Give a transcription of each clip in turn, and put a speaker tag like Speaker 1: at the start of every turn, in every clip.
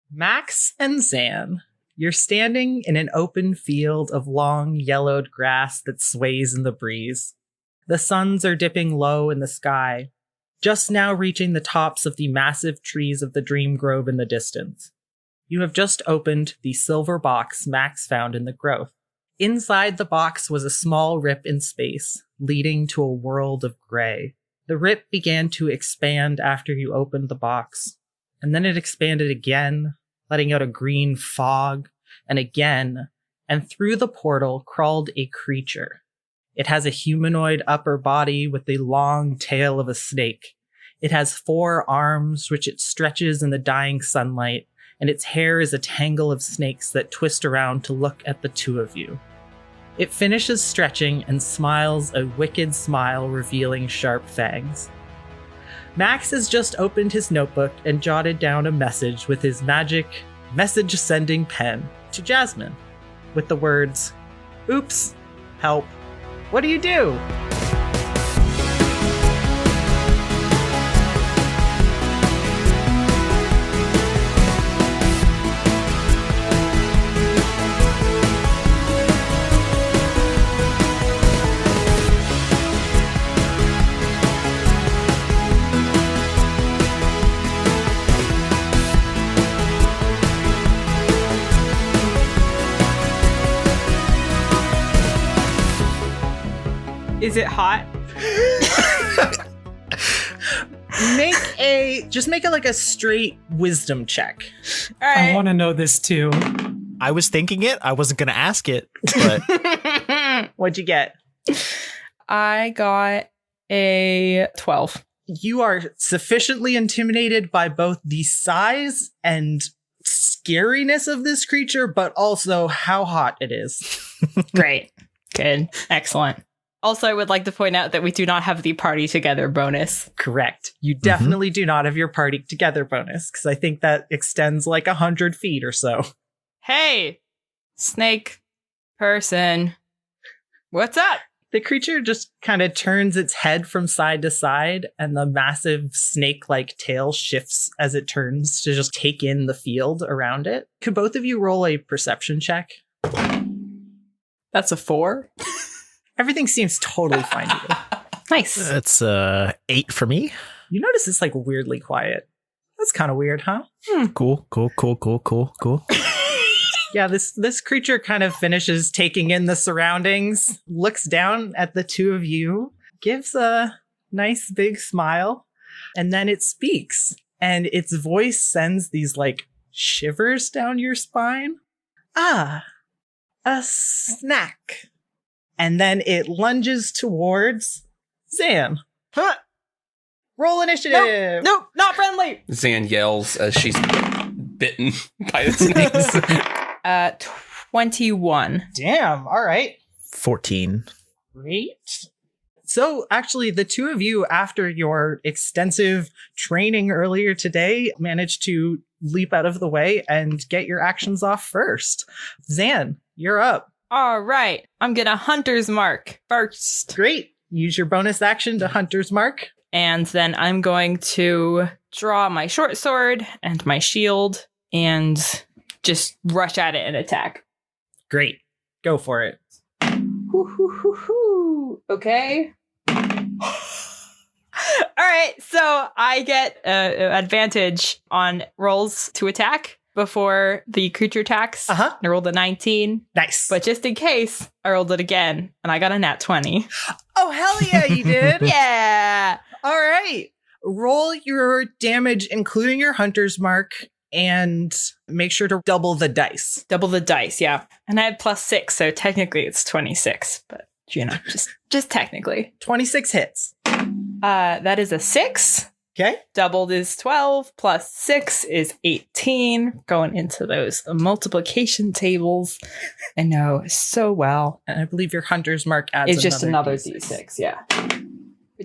Speaker 1: Max and Zan, you're standing in an open field of long, yellowed grass that sways in the breeze. The suns are dipping low in the sky, just now reaching the tops of the massive trees of the Dream Grove in the distance. You have just opened the silver box Max found in the growth. Inside the box was a small rip in space, leading to a world of gray. The rip began to expand after you opened the box, and then it expanded again, letting out a green fog, and again, and through the portal crawled a creature. It has a humanoid upper body with the long tail of a snake. It has 4 arms, which it stretches in the dying sunlight, and its hair is a tangle of snakes that twist around to look at the two of you. It finishes stretching and smiles a wicked smile revealing sharp fangs. Max has just opened his notebook and jotted down a message with his magic message-sending pen to Jasmin, with the words, "Oops, help, what do you do?"
Speaker 2: Is it hot?
Speaker 1: Make a like a straight wisdom check.
Speaker 2: All right.
Speaker 3: I want to know this too.
Speaker 4: I was thinking it. I wasn't going to ask it, but
Speaker 1: What'd you get?
Speaker 2: I got a 12.
Speaker 1: You are sufficiently intimidated by both the size and scariness of this creature, but also how hot it is.
Speaker 2: Great. Good. Excellent. Also, I would like to point out that we do not have the party together bonus.
Speaker 1: Correct. You definitely do not have your party together bonus, because I think that extends like 100 feet or so.
Speaker 2: Hey, snake person. What's up?
Speaker 1: The creature just kind of turns its head from side to side, and the massive snake-like tail shifts as it turns to just take in the field around it. Could both of you roll a perception check?
Speaker 2: That's a 4.
Speaker 1: Everything seems totally fine to you.
Speaker 2: Nice.
Speaker 4: that's 8 for me.
Speaker 1: You notice it's like weirdly quiet. That's kind of weird, huh?
Speaker 4: Cool.
Speaker 1: Yeah, this creature kind of finishes taking in the surroundings, looks down at the two of you, gives a nice big smile, and then it speaks. And its voice sends these like shivers down your spine. Ah, a snack. And then it lunges towards Zan.
Speaker 2: Huh.
Speaker 1: Roll initiative.
Speaker 2: Nope, not friendly.
Speaker 5: Zan yells as she's bitten by the snakes.
Speaker 2: 21.
Speaker 1: Damn. All right.
Speaker 4: 14.
Speaker 1: Great. So actually, the two of you, after your extensive training earlier today, managed to leap out of the way and get your actions off first. Zan, you're up.
Speaker 2: All right. I'm going to Hunter's Mark first.
Speaker 1: Great. Use your bonus action to Hunter's Mark.
Speaker 2: And then I'm going to draw my short sword and my shield and just rush at it and attack.
Speaker 1: Great. Go for it.
Speaker 2: Okay. All right. So I get advantage on rolls to attack before the creature attacks.
Speaker 1: Uh-huh.
Speaker 2: I rolled a 19.
Speaker 1: Nice.
Speaker 2: But just in case, I rolled it again and I got a nat 20.
Speaker 1: Oh, hell yeah, you did.
Speaker 2: Yeah.
Speaker 1: All right. Roll your damage, including your Hunter's Mark, and make sure to double the dice.
Speaker 2: Double the dice, yeah. And I have +6, so technically it's 26, but you know, just technically.
Speaker 1: 26 hits.
Speaker 2: That is a 6.
Speaker 1: Okay.
Speaker 2: Doubled is 12, plus 6 is 18. Going into those multiplication tables. I know so well.
Speaker 1: And I believe your Hunter's Mark adds
Speaker 2: It's just another D6, yeah.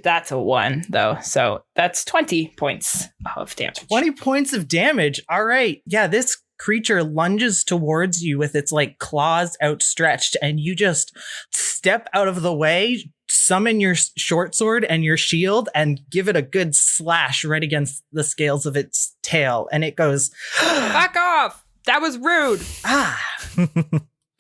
Speaker 2: That's a 1, though. So that's 20 points of damage.
Speaker 1: 20 points of damage. All right. Yeah, this creature lunges towards you with its like claws outstretched, and you just step out of the way, summon your short sword and your shield and give it a good slash right against the scales of its tail. And it goes,
Speaker 2: Back off! That was rude.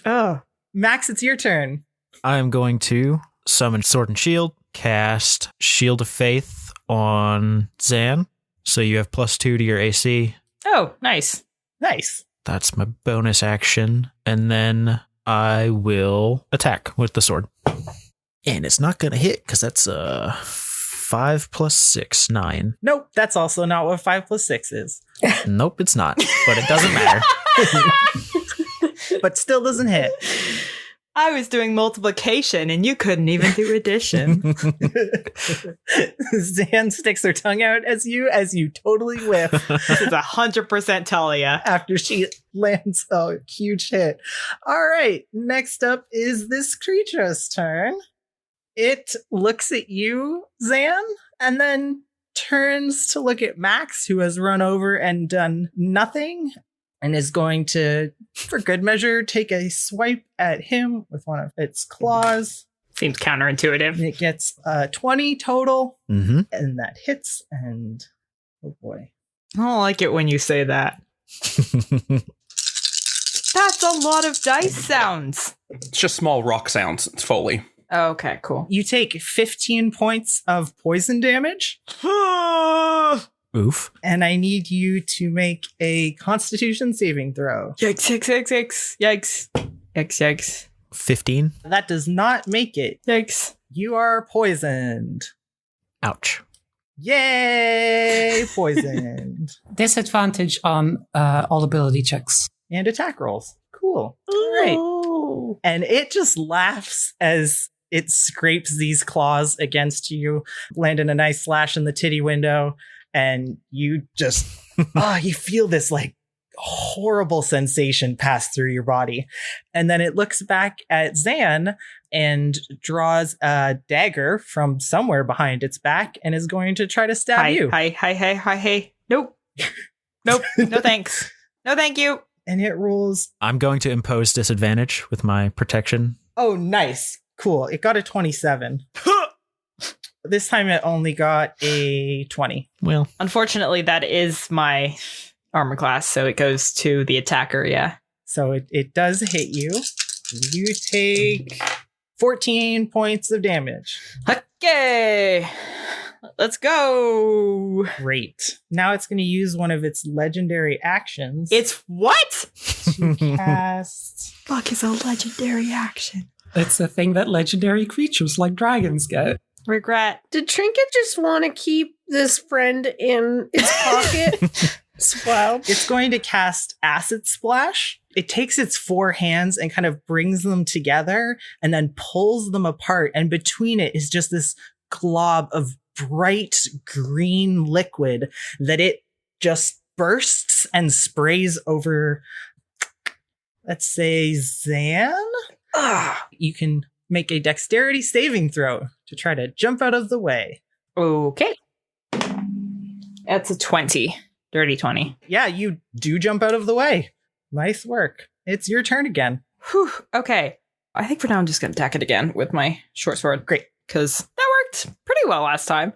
Speaker 1: Oh, Max, it's your turn.
Speaker 4: I'm going to summon Sword and Shield, cast Shield of Faith on Zan. So you have +2 to your AC.
Speaker 2: Oh, nice.
Speaker 1: Nice.
Speaker 4: That's my bonus action. And then I will attack with the sword. And it's not going to hit because that's 5 + 6, 9.
Speaker 1: Nope, that's also not what 5 + 6 is.
Speaker 4: Nope, it's not. But it doesn't matter.
Speaker 1: But still doesn't hit.
Speaker 2: I was doing multiplication and you couldn't even do addition.
Speaker 1: Zan sticks her tongue out as you totally whiff
Speaker 2: This is 100% Talia.
Speaker 1: after she lands a huge hit. All right, next up is this creature's turn. It looks at you, Zan, and then turns to look at Max, who has run over and done nothing, and is going to, for good measure, take a swipe at him with one of its claws.
Speaker 2: Seems counterintuitive.
Speaker 1: And it gets 20 total,
Speaker 4: Mm-hmm.
Speaker 1: and that hits, and oh boy.
Speaker 2: I don't like it when you say that. That's a lot of dice sounds.
Speaker 5: It's just small rock sounds. It's Foley.
Speaker 2: Okay, cool.
Speaker 1: You take 15 points of poison damage,
Speaker 4: Oof.
Speaker 1: and I need you to make a Constitution saving throw.
Speaker 2: Yikes, yikes, yikes, yikes. Yikes, yikes,
Speaker 4: 15.
Speaker 1: That does not make it.
Speaker 2: yikes.
Speaker 1: You are poisoned.
Speaker 4: Ouch.
Speaker 1: Yay! Poisoned.
Speaker 3: Disadvantage on all ability checks.
Speaker 1: And attack rolls. Cool. All right.
Speaker 2: Ooh.
Speaker 1: And it just laughs as it scrapes these claws against you, landing a nice slash in the titty window. And you just, you feel this like horrible sensation pass through your body. And then it looks back at Zan and draws a dagger from somewhere behind its back and is going to try to stab you.
Speaker 2: Hi. Nope. Nope. No thanks. No thank you.
Speaker 1: And it rolls.
Speaker 4: I'm going to impose disadvantage with my protection.
Speaker 1: Oh, nice. Cool. It got a 27. This time it only got a 20.
Speaker 4: Well,
Speaker 2: Unfortunately, that is my armor class, so it goes to the attacker, yeah.
Speaker 1: So it does hit you. You take 14 points of damage.
Speaker 2: Okay. Let's go.
Speaker 1: Great. Now it's going to use one of its legendary actions.
Speaker 2: It's what?
Speaker 1: to cast.
Speaker 2: Fuck is a legendary action.
Speaker 3: It's a thing that legendary creatures like dragons get.
Speaker 2: Regret.
Speaker 6: Did Trinket just want to keep this friend in its pocket?
Speaker 1: Wow. It's going to cast Acid Splash. It takes its 4 hands and kind of brings them together and then pulls them apart. And between it is just this glob of bright green liquid that it just bursts and sprays over, let's say, Zan. You can make a dexterity saving throw to try to jump out of the way.
Speaker 2: Okay. That's a 20. Dirty 20.
Speaker 1: Yeah, you do jump out of the way. Nice work. It's your turn again.
Speaker 2: Whew. Okay. I think for now I'm just going to attack it again with my short sword.
Speaker 1: Great.
Speaker 2: Because that worked pretty well last time.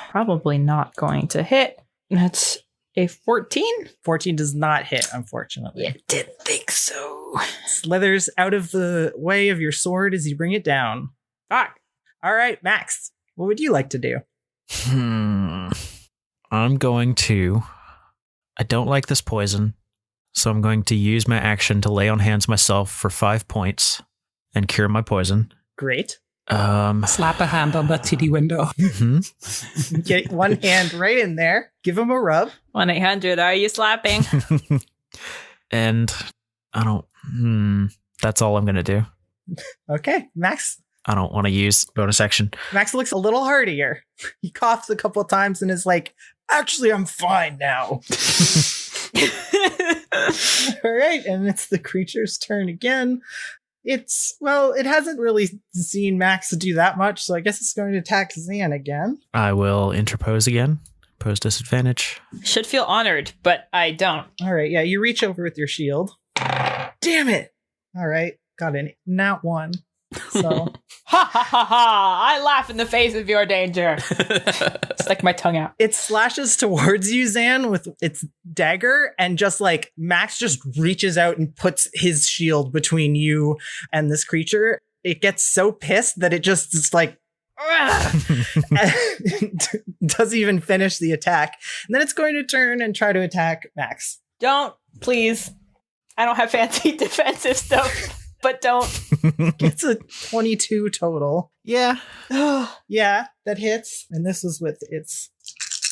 Speaker 2: Probably not going to hit. That's a 14.
Speaker 1: 14 does not hit, unfortunately.
Speaker 2: Yeah, didn't think so.
Speaker 1: Slithers out of the way of your sword as you bring it down.
Speaker 2: Fuck.
Speaker 1: All right, Max, what would you like to do?
Speaker 4: I'm going to... I don't like this poison, so I'm going to use my action to lay on hands myself for 5 points and cure my poison.
Speaker 1: Great.
Speaker 3: Slap a hand on that titty window.
Speaker 1: Get one hand right in there. Give him a rub.
Speaker 2: 1-800, are you slapping?
Speaker 4: And I don't... that's all I'm going to do.
Speaker 1: Okay, Max.
Speaker 4: I don't want to use bonus action.
Speaker 1: Max looks a little heartier. He coughs a couple times and is like, actually, I'm fine now. All right, and it's the creature's turn again. It hasn't really seen Max do that much, so I guess it's going to attack Zan again.
Speaker 4: I will interpose again. Pose disadvantage.
Speaker 2: Should feel honored, but I don't.
Speaker 1: All right, yeah, you reach over with your shield. Damn it! All right, got an nat 1. So
Speaker 2: Ha ha ha ha! I laugh in the face of your danger. Stick my tongue out.
Speaker 1: it slashes towards you, Zan, with its dagger, and just like Max just reaches out and puts his shield between you and this creature. It gets so pissed that it just is like doesn't even finish the attack. And then it's going to turn and try to attack Max.
Speaker 2: Don't, please. I don't have fancy defensive stuff, but don't.
Speaker 1: It's a 22 total.
Speaker 4: Yeah.
Speaker 1: Yeah, that hits. And this is with its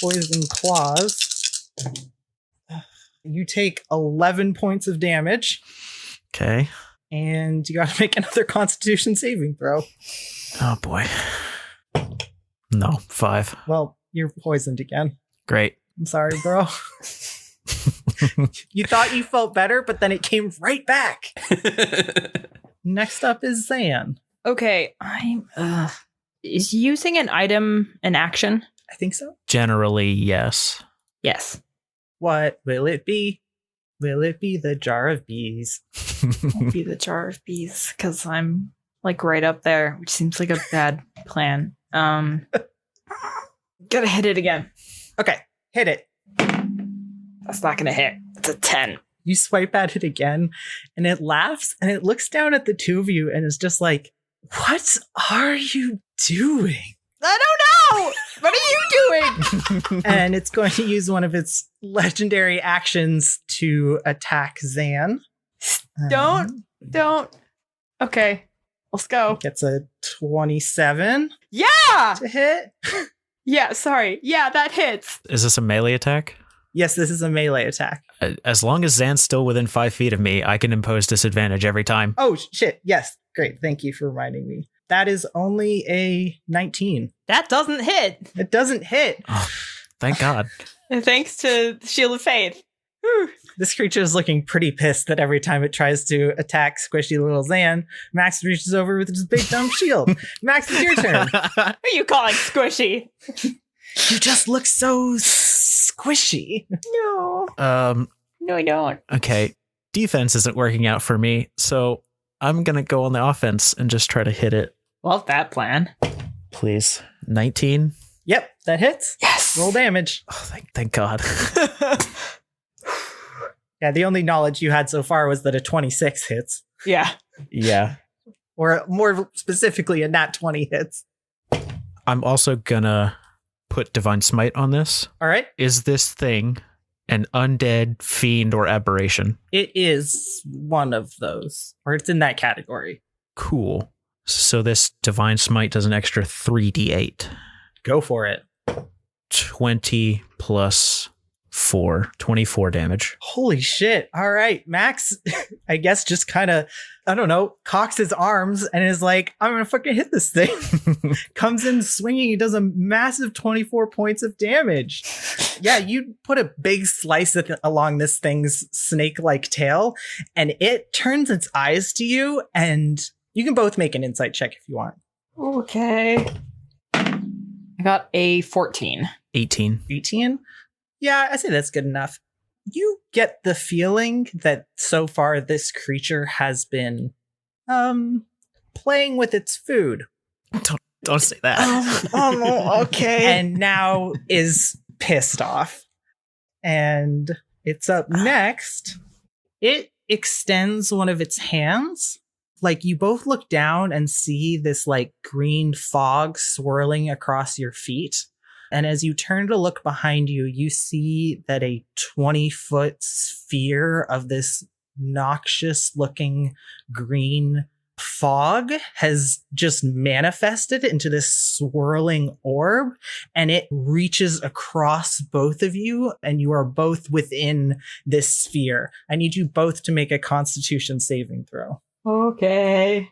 Speaker 1: poison claws. You take 11 points of damage,
Speaker 4: Okay.
Speaker 1: and you got to make another Constitution saving throw.
Speaker 4: Oh boy. No, 5.
Speaker 1: Well, you're poisoned again.
Speaker 4: Great.
Speaker 1: I'm sorry, bro. You thought you felt better, but then it came right back. Next up is Zan.
Speaker 2: Okay, I'm. Is using an item an action?
Speaker 1: I think so.
Speaker 4: Generally, yes.
Speaker 2: Yes.
Speaker 1: What will it be? Will it be the jar of bees?
Speaker 2: Won't be the jar of bees because I'm like right up there, which seems like a bad plan. Gotta hit it again.
Speaker 1: Okay, hit it.
Speaker 2: That's not gonna hit. It's a 10.
Speaker 1: You swipe at it again, and it laughs, and it looks down at the two of you, and is just like, what are you doing?
Speaker 2: I don't know. What are you doing?
Speaker 1: And it's going to use one of its legendary actions to attack Zan.
Speaker 2: Don't. Okay, let's go.
Speaker 1: Gets a 27
Speaker 2: Yeah.
Speaker 1: to hit.
Speaker 2: Yeah. Sorry. Yeah, that hits.
Speaker 4: Is this a melee attack?
Speaker 1: Yes, this is a melee attack.
Speaker 4: As long as Zan's still within 5 feet of me, I can impose disadvantage every time.
Speaker 1: Oh, shit. Yes. Great. Thank you for reminding me. That is only a 19.
Speaker 2: That doesn't hit.
Speaker 1: It doesn't hit.
Speaker 4: Oh, thank God.
Speaker 2: Thanks to Shield of Faith. Whew.
Speaker 1: This creature is looking pretty pissed that every time it tries to attack squishy little Zan, Max reaches over with his big dumb shield. Max, it's your turn.
Speaker 2: What are you calling squishy?
Speaker 1: You just look so squishy.
Speaker 2: No. No, I don't.
Speaker 4: Okay. Defense isn't working out for me, so I'm going to go on the offense and just try to hit it.
Speaker 2: Love that plan.
Speaker 4: Please. 19.
Speaker 1: Yep, that hits.
Speaker 2: Yes.
Speaker 1: Roll damage.
Speaker 4: Oh, thank God.
Speaker 1: Yeah, the only knowledge you had so far was that a 26 hits.
Speaker 2: Yeah.
Speaker 4: Yeah.
Speaker 1: Or more specifically, a nat 20 hits.
Speaker 4: I'm also going to put Divine Smite on this.
Speaker 1: All right.
Speaker 4: Is this thing an undead, fiend, or aberration?
Speaker 1: It is one of those, or it's in that category.
Speaker 4: Cool. So this Divine Smite does an extra 3d8.
Speaker 1: Go for it.
Speaker 4: 20 plus 4. 24 damage.
Speaker 1: Holy shit. All right. Max, I guess, just kind of, I don't know, cocks his arms and is like, I'm going to fucking hit this thing. Comes in swinging. He does a massive 24 points of damage. Yeah, you put a big slice along this thing's snake-like tail, and it turns its eyes to you, and you can both make an insight check if you want.
Speaker 2: Okay. I got a 14.
Speaker 4: 18.
Speaker 1: 18? Yeah, I say that's good enough. You get the feeling that so far this creature has been playing with its food.
Speaker 4: Don't say that.
Speaker 2: Okay.
Speaker 1: And now is pissed off. And it's up next. It extends one of its hands. Like, you both look down and see this like green fog swirling across your feet. And as you turn to look behind you, you see that a 20-foot sphere of this noxious looking green fog has just manifested into this swirling orb, and it reaches across both of you, and you are both within this sphere. I need you both to make a Constitution saving throw.
Speaker 2: Okay.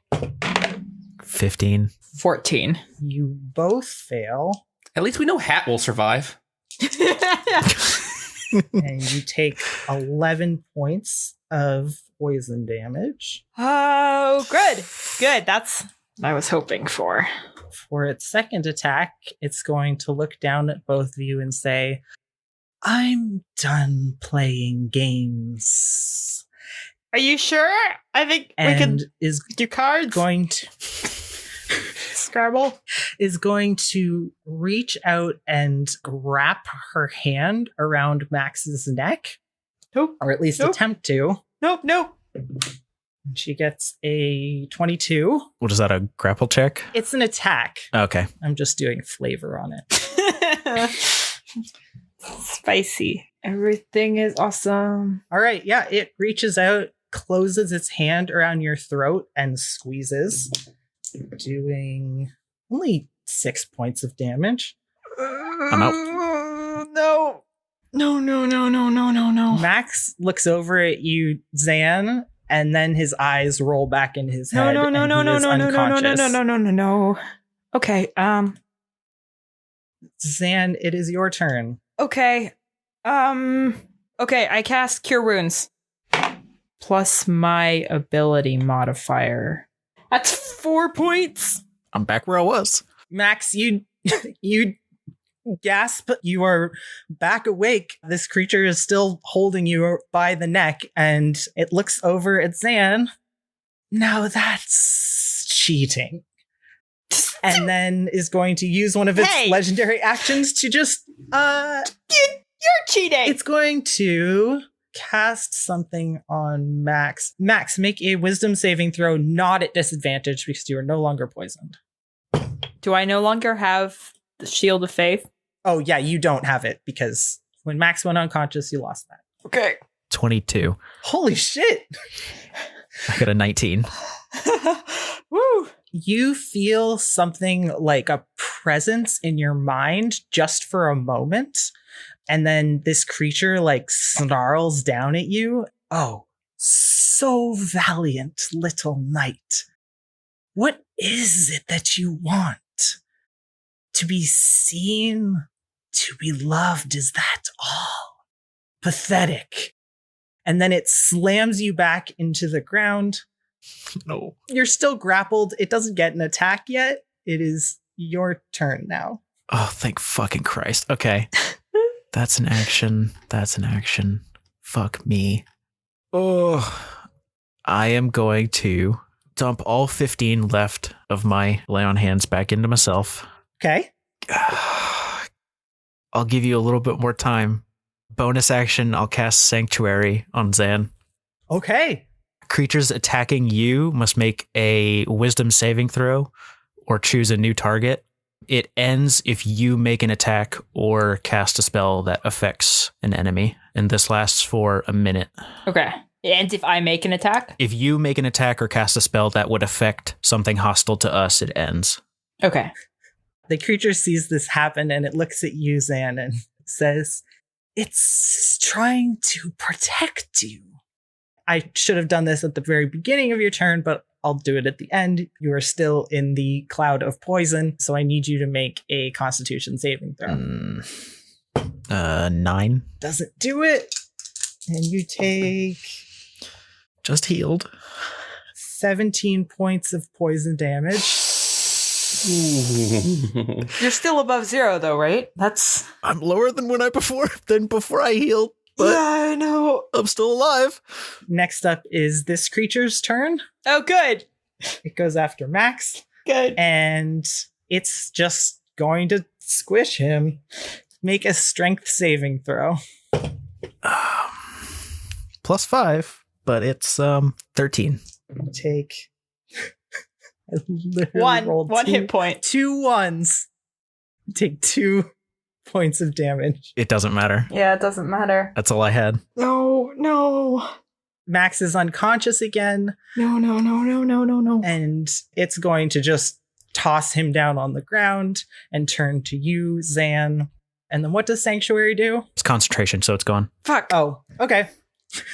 Speaker 4: 15.
Speaker 2: 14.
Speaker 1: You both fail,
Speaker 5: At least we know Hat will survive.
Speaker 1: and you take 11 points of poison damage.
Speaker 2: Oh, good. Good. That's what I was hoping for.
Speaker 1: For its second attack, it's going to look down at both of you and say, I'm done playing games.
Speaker 2: Are you sure? I think we
Speaker 1: and
Speaker 2: could
Speaker 1: is
Speaker 2: do cards.
Speaker 1: going to
Speaker 2: Scrabble.
Speaker 1: is going to reach out and wrap her hand around Max's neck,
Speaker 2: Nope.
Speaker 1: or at least
Speaker 2: Nope.
Speaker 1: attempt to.
Speaker 2: Nope.
Speaker 1: She gets a 22.
Speaker 4: What is that, a grapple check?
Speaker 1: It's an attack.
Speaker 4: Okay.
Speaker 1: I'm just doing flavor on it.
Speaker 2: Spicy. Everything is awesome.
Speaker 1: All right, yeah, it reaches out, closes its hand around your throat, and squeezes, doing only 6 points of damage.
Speaker 4: I'm out.
Speaker 2: No. No.
Speaker 1: Max looks over at you, Zan, and then his eyes roll back in his head.
Speaker 2: No.
Speaker 1: No.
Speaker 2: Okay.
Speaker 1: Zan, it is your turn.
Speaker 2: Okay. Okay, I cast Cure Wounds. Plus my ability modifier. That's 4 points.
Speaker 4: I'm back where I was.
Speaker 1: Max, you gasp. You are back awake. This creature is still holding you by the neck, and it looks over at Zan. Now that's cheating. And then is going to use one of its
Speaker 2: Hey!
Speaker 1: legendary actions to just
Speaker 2: You're cheating.
Speaker 1: it's going to cast something on Max. Max, make a wisdom saving throw, not at disadvantage because you are no longer poisoned.
Speaker 2: Do I no longer have the Shield of Faith?
Speaker 1: Oh yeah, you don't have it because when Max went unconscious, you lost that.
Speaker 2: Okay.
Speaker 4: 22.
Speaker 1: Holy shit.
Speaker 4: I got a 19.
Speaker 2: Woo.
Speaker 1: You feel something like a presence in your mind just for a moment. And then this creature like snarls down at you. Oh, so valiant little knight. What is it that you want? To be seen, to be loved, is that all? Pathetic. And then it slams you back into the ground.
Speaker 4: No.
Speaker 1: You're still grappled. It doesn't get an attack yet. It is your turn now.
Speaker 4: Oh, thank fucking Christ. Okay. That's an action. Fuck me. Oh, I am going to dump all 15 left of my lay on hands back into myself.
Speaker 1: Okay.
Speaker 4: I'll give you a little bit more time. Bonus action, I'll cast Sanctuary on Zan.
Speaker 1: Okay.
Speaker 4: Creatures attacking you must make a wisdom saving throw or choose a new target. It ends if you make an attack or cast a spell that affects an enemy, and this lasts for a minute.
Speaker 2: Okay. And if I make an attack?
Speaker 4: If you make an attack or cast a spell that would affect something hostile to us, it ends.
Speaker 2: Okay.
Speaker 1: The creature sees this happen and it looks at you, Zan, and says, "It's trying to protect you." I should have done this at the very beginning of your turn, but I'll do it at the end. You are still in the cloud of poison, so I need you to make a Constitution saving throw.
Speaker 4: 9.
Speaker 1: Doesn't do it. And you take
Speaker 4: Just healed.
Speaker 1: 17 points of poison damage.
Speaker 2: You're still above 0 though, right? That's...
Speaker 4: I'm lower than before I healed, but
Speaker 2: I know.
Speaker 4: I'm still alive.
Speaker 1: Next up is this creature's turn.
Speaker 2: Oh, good.
Speaker 1: It goes after Max,
Speaker 2: Good.
Speaker 1: and it's just going to squish him. Make a strength saving throw.
Speaker 4: +5, but it's 13.
Speaker 1: Take I literally rolled
Speaker 2: One hit point.
Speaker 1: 2 ones. Take 2 points of damage.
Speaker 4: It doesn't matter.
Speaker 2: Yeah, it doesn't matter.
Speaker 4: That's all I had.
Speaker 2: No.
Speaker 1: Max is unconscious again,
Speaker 2: No.
Speaker 1: and it's going to just toss him down on the ground and turn to you, Zan. And then what does Sanctuary do?
Speaker 4: It's concentration, so it's gone.
Speaker 2: Fuck.
Speaker 1: Oh, okay.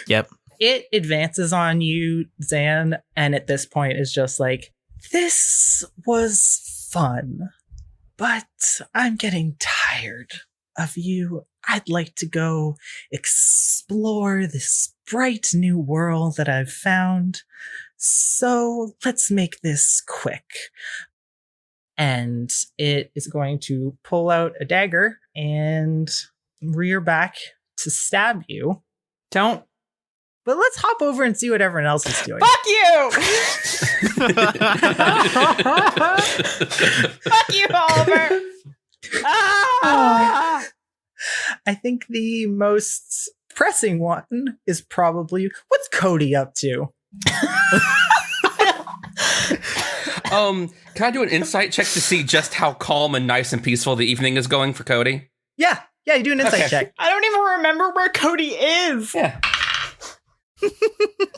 Speaker 4: Yep.
Speaker 1: It advances on you, Zan, and at this point is just like, this was fun, but I'm getting tired of you. I'd like to go explore this bright new world that I've found. So let's make this quick. And it is going to pull out a dagger and rear back to stab you.
Speaker 2: Don't
Speaker 1: But let's hop over and see what everyone else is doing.
Speaker 2: Fuck you! Fuck you, Oliver! Ah!
Speaker 1: I think the most pressing one is probably, what's Cody up to?
Speaker 5: Can I do an insight check to see just how calm and nice and peaceful the evening is going for Cody?
Speaker 1: Yeah, you do an insight check.
Speaker 2: I don't even remember where Cody is.
Speaker 5: Yeah.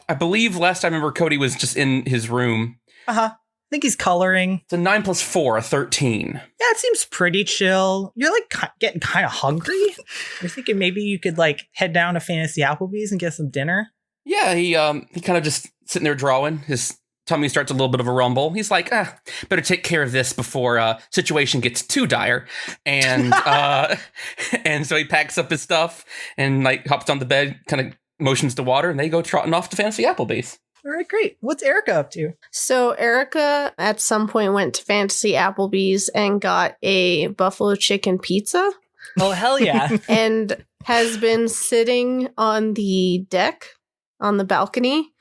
Speaker 5: I believe last I remember Cody was just in his room.
Speaker 1: I think he's coloring.
Speaker 5: It's a 9 + 4, a 13.
Speaker 1: Yeah, it seems pretty chill. You're like getting kind of hungry. You're thinking maybe you could like head down to Fantasy Applebee's and get some dinner.
Speaker 5: Yeah, he kind of just sitting there drawing. His tummy starts a little bit of a rumble. He's like, better take care of this before situation gets too dire. And and so he packs up his stuff and like hops on the bed, kind of motions to water, and they go trotting off to Fantasy Applebee's.
Speaker 1: All right, great. What's Erica up to?
Speaker 6: So Erica at some point went to Fantasy Applebee's and got a buffalo chicken pizza
Speaker 1: Oh, hell yeah.
Speaker 6: and has been sitting on the deck on the balcony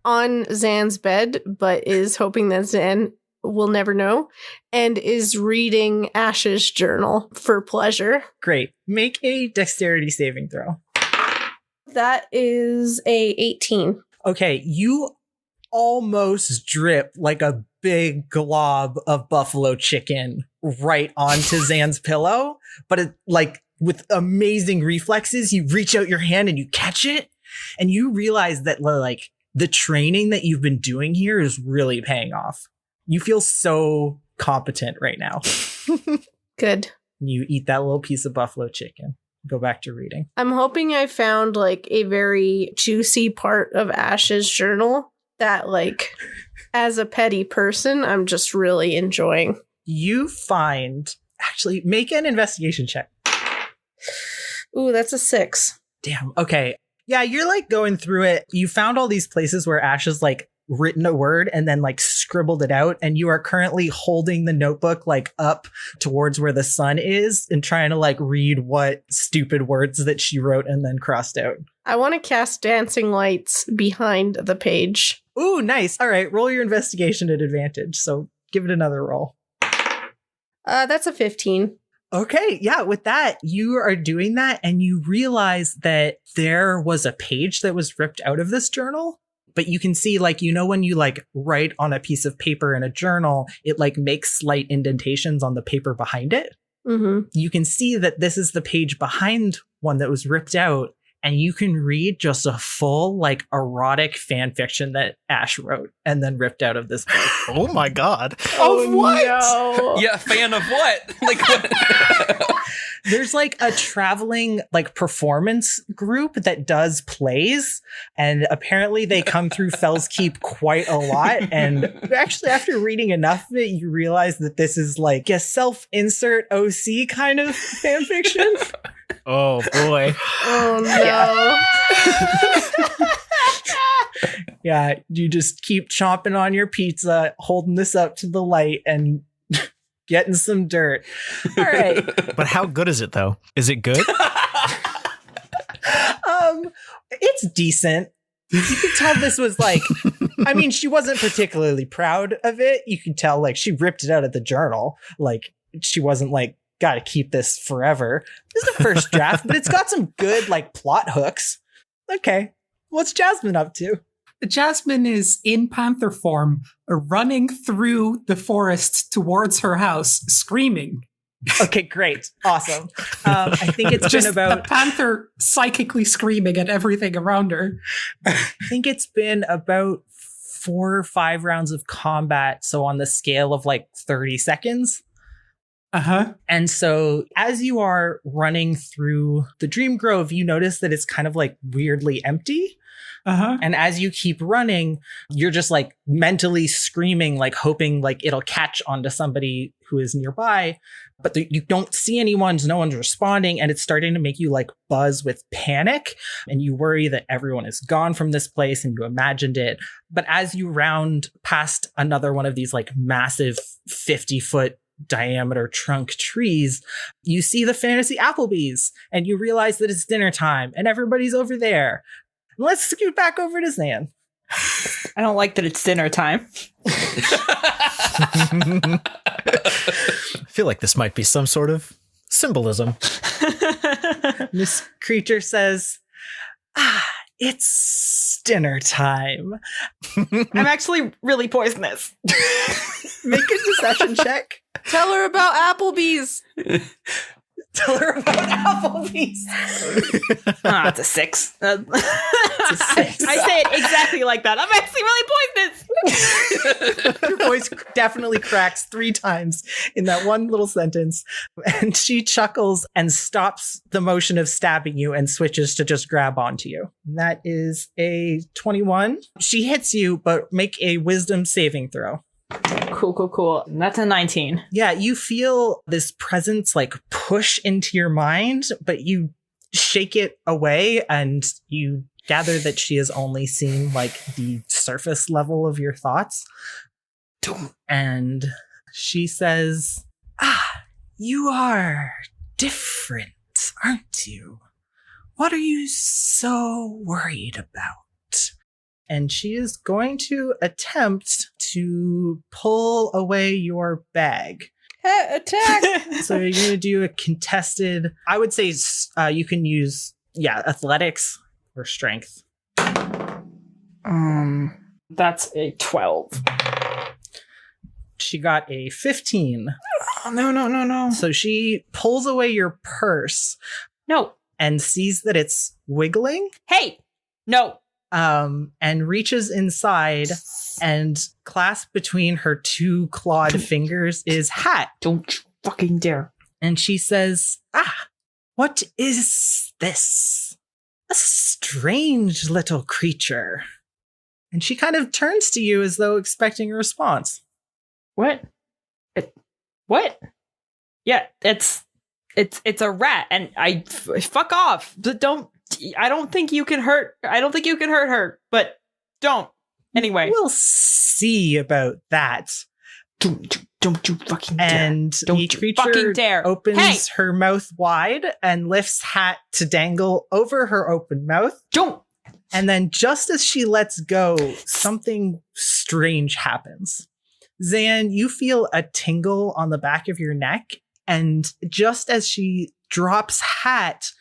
Speaker 6: on Zan's bed, but is hoping that Zan will never know, and is reading Ash's journal for pleasure.
Speaker 1: Great. Make a dexterity saving throw.
Speaker 6: That is a 18.
Speaker 1: Okay, you almost drip like a big glob of buffalo chicken right onto Zan's pillow, but it, like with amazing reflexes, you reach out your hand and you catch it, and you realize that like the training that you've been doing here is really paying off. You feel so competent right now.
Speaker 6: Good.
Speaker 1: You eat that little piece of buffalo chicken. Go back to reading.
Speaker 6: I'm hoping I found like a very juicy part of Ash's journal that like as a petty person, I'm just really enjoying.
Speaker 1: You find, actually, make an investigation check.
Speaker 6: Ooh, that's a 6.
Speaker 1: Damn. Okay. Yeah, you're like going through it. You found all these places where Ash has like written a word and then like scribbled it out. And you are currently holding the notebook like up towards where the sun is and trying to like read what stupid words that she wrote and then crossed out.
Speaker 6: I want to cast dancing lights behind the page.
Speaker 1: Ooh, nice. All right. Roll your investigation at advantage. So give it another roll.
Speaker 6: That's a 15.
Speaker 1: Okay, yeah, with that, you are doing that and you realize that there was a page that was ripped out of this journal, but you can see, like, you know, when you like write on a piece of paper in a journal, it like makes slight indentations on the paper behind it.
Speaker 6: Mm-hmm.
Speaker 1: You can see that this is the page behind one that was ripped out, and you can read just a full like erotic fan fiction that Ash wrote and then ripped out of this book.
Speaker 4: Oh my god.
Speaker 2: Of what?
Speaker 6: No.
Speaker 5: Yeah, fan of what? Like what?
Speaker 1: There's like a traveling like performance group that does plays, and apparently they come through Fell's Keep quite a lot. And actually, after reading enough of it, you realize that this is like a self-insert OC kind of fan fiction.
Speaker 4: Oh boy.
Speaker 6: Oh no.
Speaker 1: Yeah, you just keep chomping on your pizza, holding this up to the light and getting some dirt. All right.
Speaker 4: But how good is it though? Is it good?
Speaker 1: It's decent. You could tell this was like, I mean, she wasn't particularly proud of it. You could tell like she ripped it out of the journal. Like she wasn't like, gotta keep this forever. This is the first draft, but it's got some good like plot hooks. Okay. What's Jasmin up to?
Speaker 3: Jasmin is in panther form, running through the forest towards her house, screaming.
Speaker 1: Okay, great. Awesome. I think it's
Speaker 3: Just
Speaker 1: been about
Speaker 3: a panther psychically screaming at everything around her.
Speaker 1: I think it's been about 4 or 5 rounds of combat. So on the scale of like 30 seconds.
Speaker 3: Uh-huh.
Speaker 1: And so as you are running through the Dream Grove, you notice that it's kind of like weirdly empty.
Speaker 3: Uh-huh.
Speaker 1: And as you keep running, you're just like mentally screaming, like hoping like it'll catch onto somebody who is nearby. But you don't see anyone, no one's responding, and it's starting to make you like buzz with panic. And you worry that everyone is gone from this place and you imagined it. But as you round past another one of these like massive 50-foot diameter trunk trees, you see the Fantasy Applebee's and you realize that it's dinner time and everybody's over there. Let's scoot back over to Zan.
Speaker 2: I don't like that it's dinner time.
Speaker 4: I feel like this might be some sort of symbolism.
Speaker 1: This creature says, it's dinner time.
Speaker 2: I'm actually really poisonous.
Speaker 1: Make a deception check.
Speaker 6: Tell her about Applebee's.
Speaker 1: Tell her about Applebee's.
Speaker 2: It's a 6.
Speaker 1: It's a 6.
Speaker 2: I say it exactly like that. I'm actually really poisonous.
Speaker 1: Your voice definitely cracks 3 times in that one little sentence. And she chuckles and stops the motion of stabbing you and switches to just grab onto you. That is a 21. She hits you, but make a wisdom saving throw.
Speaker 2: Cool. And that's a 19.
Speaker 1: Yeah, you feel this presence like push into your mind, but you shake it away and you gather that she has only seen like the surface level of your thoughts. And she says, you are different, aren't you? What are you so worried about? And she is going to attempt to pull away your bag.
Speaker 2: Attack!
Speaker 1: So you're going to do a contested, I would say you can use, athletics or strength.
Speaker 2: That's a 12.
Speaker 1: She got a 15.
Speaker 2: Oh, no.
Speaker 1: So she pulls away your purse.
Speaker 2: No.
Speaker 1: And sees that it's wiggling.
Speaker 2: Hey! No.
Speaker 1: And reaches inside and clasped between her 2 clawed fingers is hat.
Speaker 2: Don't you fucking dare.
Speaker 1: And she says, what is this? A strange little creature. And she kind of turns to you as though expecting a response.
Speaker 2: What? What? Yeah, it's a rat, and fuck off. But I don't think you can hurt her, but don't. Anyway.
Speaker 1: We'll see about that.
Speaker 2: Don't you fucking dare.
Speaker 1: And the creature opens her mouth wide and lifts hat to dangle over her open mouth.
Speaker 2: Don't.
Speaker 1: And then just as she lets go, something strange happens. Zan, you feel a tingle on the back of your neck. And just as she drops hat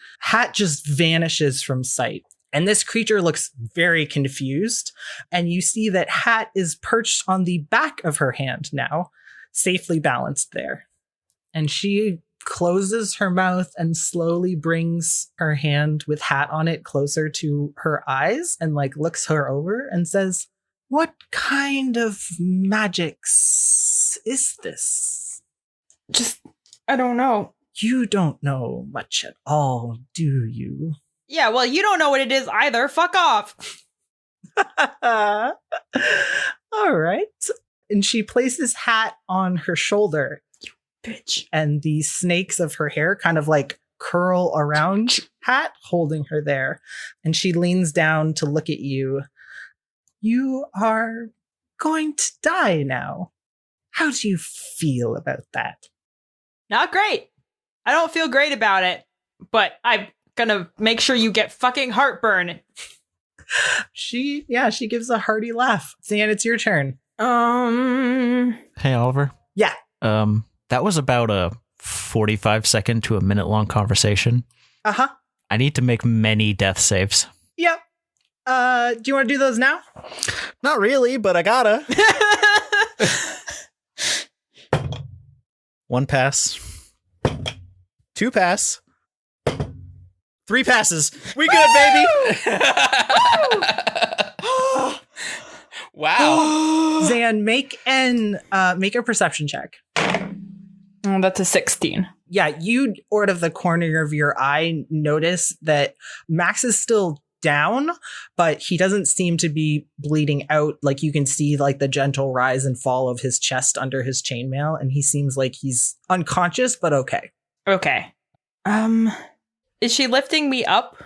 Speaker 1: just vanishes from sight. And this creature looks very confused. And you see that Hat is perched on the back of her hand now, safely balanced there. And she closes her mouth and slowly brings her hand with Hat on it closer to her eyes and looks her over and says, what kind of magics is this?
Speaker 2: I don't know.
Speaker 1: You don't know much at all, do you?
Speaker 2: Yeah, well, you don't know what it is either. Fuck off.
Speaker 1: All right. And she places Hat on her shoulder.
Speaker 2: You bitch.
Speaker 1: And the snakes of her hair kind of curl around Hat, holding her there. And she leans down to look at you. You are going to die now. How do you feel about that?
Speaker 2: Not great. I don't feel great about it, but I'm gonna make sure you get fucking heartburn.
Speaker 1: She gives a hearty laugh. Zan, it's your turn.
Speaker 4: Hey, Oliver.
Speaker 1: Yeah.
Speaker 4: That was about a 45-second to a minute-long conversation.
Speaker 1: Uh-huh.
Speaker 4: I need to make many death saves.
Speaker 1: Yep. Do you want to do those now?
Speaker 4: Not really, but I gotta. 1 pass. 2 pass. 3 passes. We good, baby.
Speaker 5: Wow.
Speaker 1: Zan, make a perception check.
Speaker 2: Oh, that's a 16.
Speaker 1: Yeah, you, out of the corner of your eye, notice that Max is still down, but he doesn't seem to be bleeding out. You can see the gentle rise and fall of his chest under his chainmail, and he seems like he's unconscious, but okay.
Speaker 2: Okay. Is she lifting me up?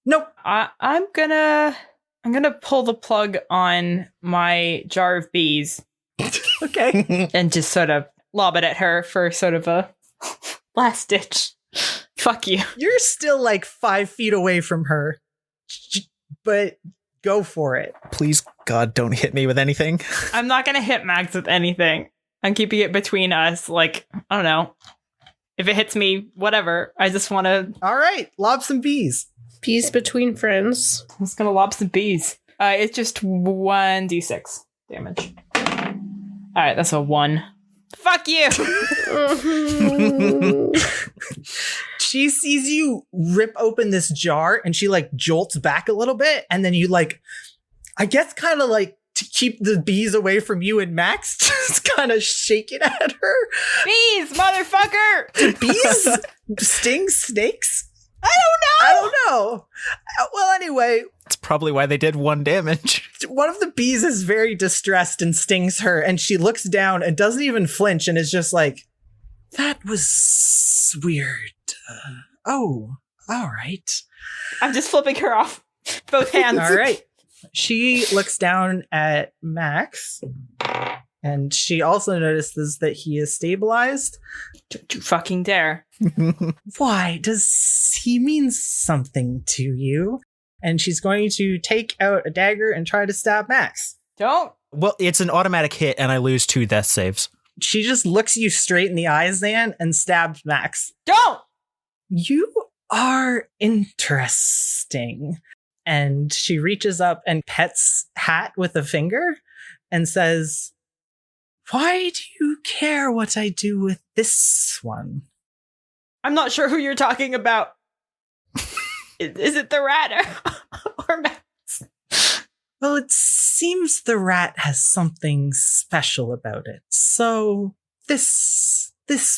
Speaker 1: Nope.
Speaker 2: I'm gonna pull the plug on my jar of bees.
Speaker 1: Okay.
Speaker 2: And just sort of lob it at her for sort of a last ditch. Fuck you.
Speaker 1: You're still 5 feet away from her. but go for it.
Speaker 4: Please, God, don't hit me with anything.
Speaker 2: I'm not going to hit Max with anything. I'm keeping it between us. Like, I don't know. If it hits me, whatever. I just want to...
Speaker 1: All right, lob some bees.
Speaker 6: Peace between friends.
Speaker 2: I'm just going to lob some bees. It's just 1d6 damage. All right, that's a 1. Fuck you!
Speaker 1: She sees you rip open this jar and she like jolts back a little bit. And then you like, I guess kind of like to keep the bees away from you and Max, just kind of shake it at her.
Speaker 2: Bees, motherfucker!
Speaker 1: Do bees sting snakes?
Speaker 2: I don't
Speaker 1: know. Well, anyway,
Speaker 4: That's probably why they did 1 damage.
Speaker 1: one of the bees is very distressed and stings her, and she looks down and doesn't even flinch and is just like, that was weird. Oh, all right.
Speaker 2: I'm just flipping her off. Both hands.
Speaker 1: All right. She looks down at Max, and she also notices that he is stabilized.
Speaker 2: Don't you fucking dare.
Speaker 1: Why? Does he mean something to you? And she's going to take out a dagger and try to stab Max.
Speaker 2: Don't.
Speaker 4: Well, it's an automatic hit, and I lose 2 death saves.
Speaker 1: She just looks you straight in the eyes, Zan, and stabs Max.
Speaker 2: Don't!
Speaker 1: You are interesting. And she reaches up and pets Hat with a finger and says, why do you care what I do with this one?
Speaker 2: I'm not sure who you're talking about. Is it the rat or Max?
Speaker 1: Well, it seems the rat has something special about it. So this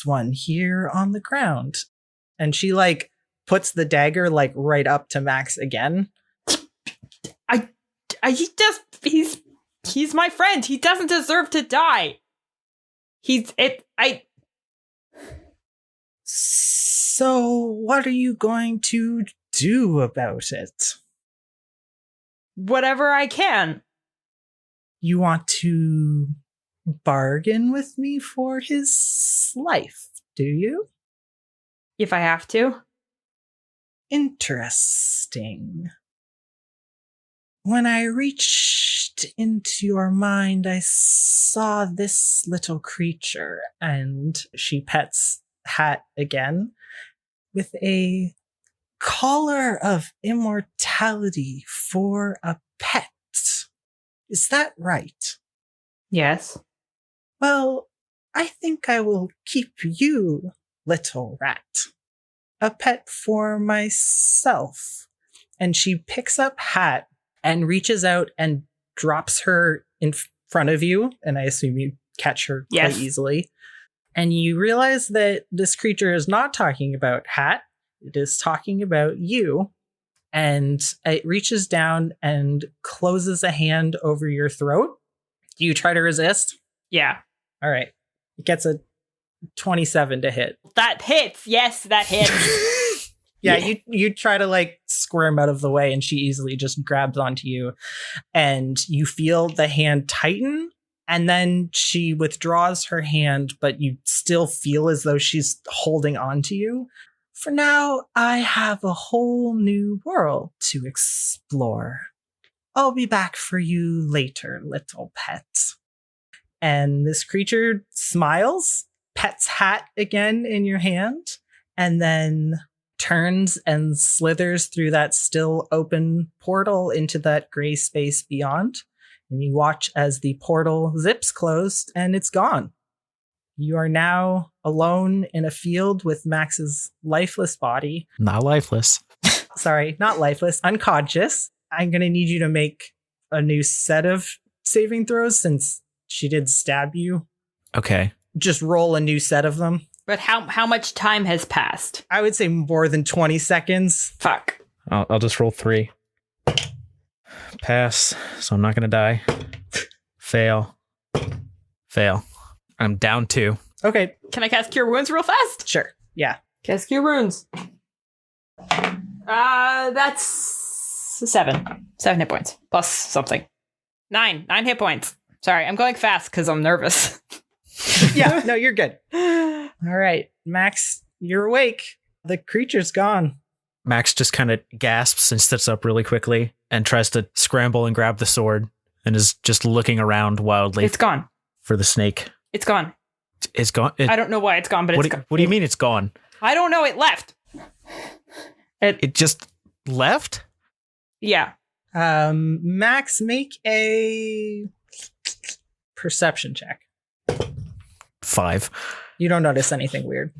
Speaker 1: one here on the ground. And she like puts the dagger like right up to Max again.
Speaker 2: He's my friend. He doesn't deserve to die.
Speaker 1: So what are you going to do about it?
Speaker 2: Whatever I can.
Speaker 1: You want to bargain with me for his life, do you?
Speaker 2: If I have to.
Speaker 1: Interesting. When I reached into your mind, I saw this little creature, and she pets Hat again, with a collar of immortality for a pet. Is that right?
Speaker 2: Yes.
Speaker 1: Well, I think I will keep you, little rat. A pet for myself. And she picks up Hat and reaches out and drops her in front of you. And I assume you catch her quite easily. And you realize that this creature is not talking about Hat. It is talking about you. And it reaches down and closes a hand over your throat. Do you try to resist?
Speaker 2: Yeah.
Speaker 1: All right. It gets a 27 to hit.
Speaker 2: That hits. Yes, that hits.
Speaker 1: Yeah, you try to like squirm out of the way and she easily just grabs onto you. And you feel the hand tighten. And then she withdraws her hand, but you still feel as though she's holding on to you. For now, I have a whole new world to explore. I'll be back for you later, little pet. And this creature smiles, pets Hat again in your hand, and then turns and slithers through that still open portal into that gray space beyond. And you watch as the portal zips closed and it's gone. You are now alone in a field with Max's lifeless body.
Speaker 4: Not lifeless.
Speaker 1: Sorry, not lifeless, unconscious. I'm going to need you to make a new set of saving throws since she did stab you.
Speaker 4: Okay.
Speaker 1: Just roll a new set of them.
Speaker 2: But how much time has passed?
Speaker 1: I would say more than 20 seconds.
Speaker 2: Fuck.
Speaker 4: I'll just roll 3. Pass, so I'm not going to die. Fail. I'm down 2.
Speaker 1: Okay.
Speaker 2: Can I cast Cure Wounds real fast?
Speaker 1: Sure. Yeah.
Speaker 2: Cast Cure Wounds. That's 7. 7 hit points. Plus something. 9 hit points. Sorry, I'm going fast because I'm nervous.
Speaker 1: Yeah, no, you're good. All right, Max, you're awake. The creature's gone.
Speaker 4: Max just kind of gasps and sits up really quickly and tries to scramble and grab the sword and is just looking around wildly.
Speaker 2: It's gone.
Speaker 4: For the snake.
Speaker 2: It's gone.
Speaker 4: It's gone?
Speaker 2: I don't know why it's gone, but it's gone.
Speaker 4: What do you mean it's gone?
Speaker 2: I don't know. It left.
Speaker 4: It just left?
Speaker 2: Yeah.
Speaker 1: Max, make a perception check.
Speaker 4: 5.
Speaker 1: You don't notice anything weird.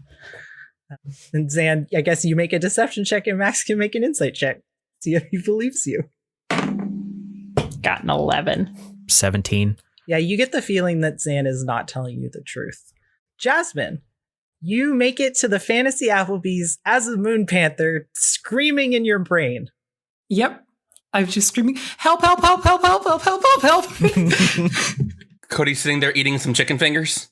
Speaker 1: And Zan, I guess you make a deception check and Max can make an insight check. See if he believes you.
Speaker 2: Got an 11.
Speaker 4: 17.
Speaker 1: Yeah, you get the feeling that Zan is not telling you the truth. Jasmin, you make it to the Fantasy Applebee's as a Moon Panther, screaming in your brain.
Speaker 3: Yep. I'm just screaming, help, help, help, help, help, help, help, help, help.
Speaker 5: Cody's sitting there eating some chicken fingers.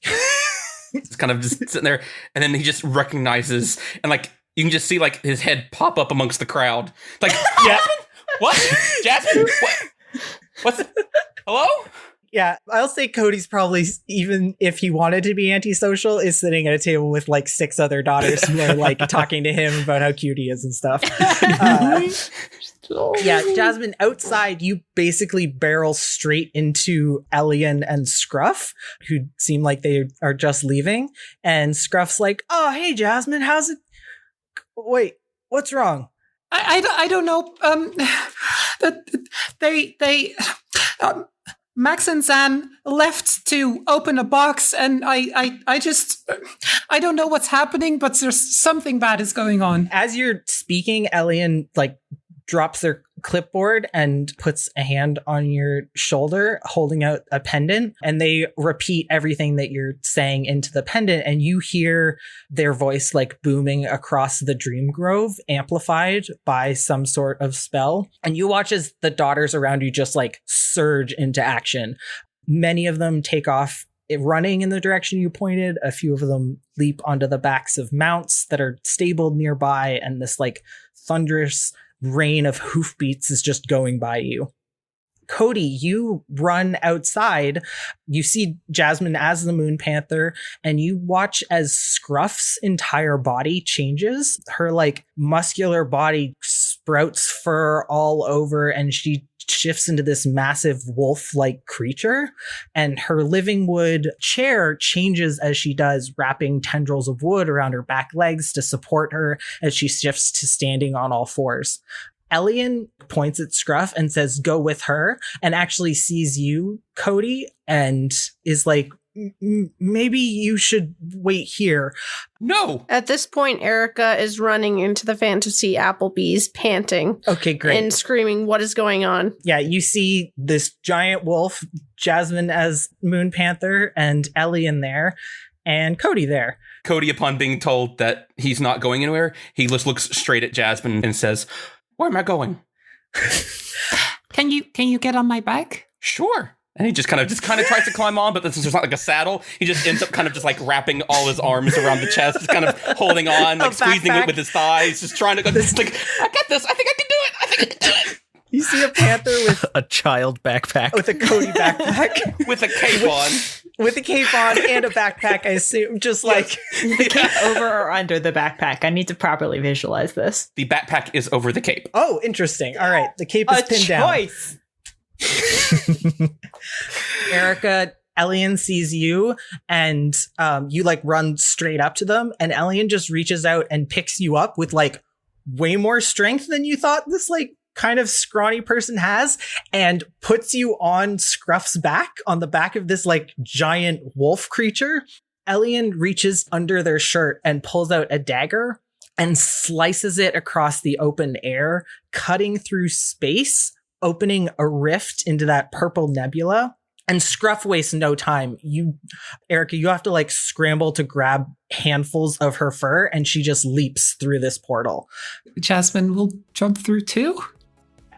Speaker 5: It's kind of just sitting there, and then he just recognizes, and like you can just see like his head pop up amongst the crowd. Like, yeah, what? Jasmin? What? What's? Hello?
Speaker 1: Yeah, I'll say Cody's probably, even if he wanted to be antisocial, is sitting at a table with like 6 other daughters who are like talking to him about how cute he is and stuff. Yeah, Jasmin, outside, you basically barrel straight into Elian and Scruff, who seem like they are just leaving. And Scruff's like, oh, hey, Jasmin, how's it? Wait, what's wrong?
Speaker 3: I don't know. Max and Zan left to open a box, and I don't know what's happening, but there's something bad is going on.
Speaker 1: As you're speaking, Elian like drops their clipboard and puts a hand on your shoulder, holding out a pendant, and they repeat everything that you're saying into the pendant, and you hear their voice like booming across the dream grove, amplified by some sort of spell. And you watch as the daughters around you just like surge into action. Many of them take off running in the direction you pointed. A few of them leap onto the backs of mounts that are stabled nearby, and this like thunderous rain of hoofbeats is just going by you. Cody, you run outside. You see Jasmin as the Moon Panther, and you watch as Scruff's entire body changes. Her like muscular body sprouts fur all over, and she shifts into this massive wolf-like creature, and her living wood chair changes as she does, wrapping tendrils of wood around her back legs to support her as she shifts to standing on all fours. Elian points at Scruff and says, go with her, and actually sees you, Cody, and is like, maybe you should wait here.
Speaker 5: No.
Speaker 6: At this point, Erica is running into the Fantasy Applebee's, panting.
Speaker 1: Okay, great.
Speaker 6: And screaming, what is going on?
Speaker 1: Yeah, you see this giant wolf, Jasmin as Moon Panther, and Elian there, and Cody there.
Speaker 5: Cody, upon being told that he's not going anywhere, he just looks straight at Jasmin and says, where am I going?
Speaker 3: Can you get on my back?
Speaker 5: Sure. And he just kind of tries to climb on, but this is just not like a saddle. He just ends up kind of just like wrapping all his arms around the chest, just kind of holding on, like squeezing it with his thighs, just trying to go. This like, I got this. I think I can do it.
Speaker 1: You see a panther with
Speaker 4: a child backpack.
Speaker 1: With a Cody backpack.
Speaker 5: With a cape on.
Speaker 1: With a cape on and a backpack, I assume. Just like
Speaker 2: the cape over or under the backpack. I need to properly visualize this.
Speaker 5: The backpack is over the cape.
Speaker 1: Oh, interesting. All right. The cape is pinned
Speaker 2: choice.
Speaker 1: Down. Erica, Elian sees you, and you like run straight up to them, and Elian just reaches out and picks you up with like way more strength than you thought this like kind of scrawny person has, and puts you on Scruff's back, on the back of this like giant wolf creature. Elian reaches under their shirt and pulls out a dagger and slices it across the open air, cutting through space, opening a rift into that purple nebula. And Scruff wastes no time. Erica, you have to like scramble to grab handfuls of her fur, and she just leaps through this portal.
Speaker 3: Jasmin will jump through too.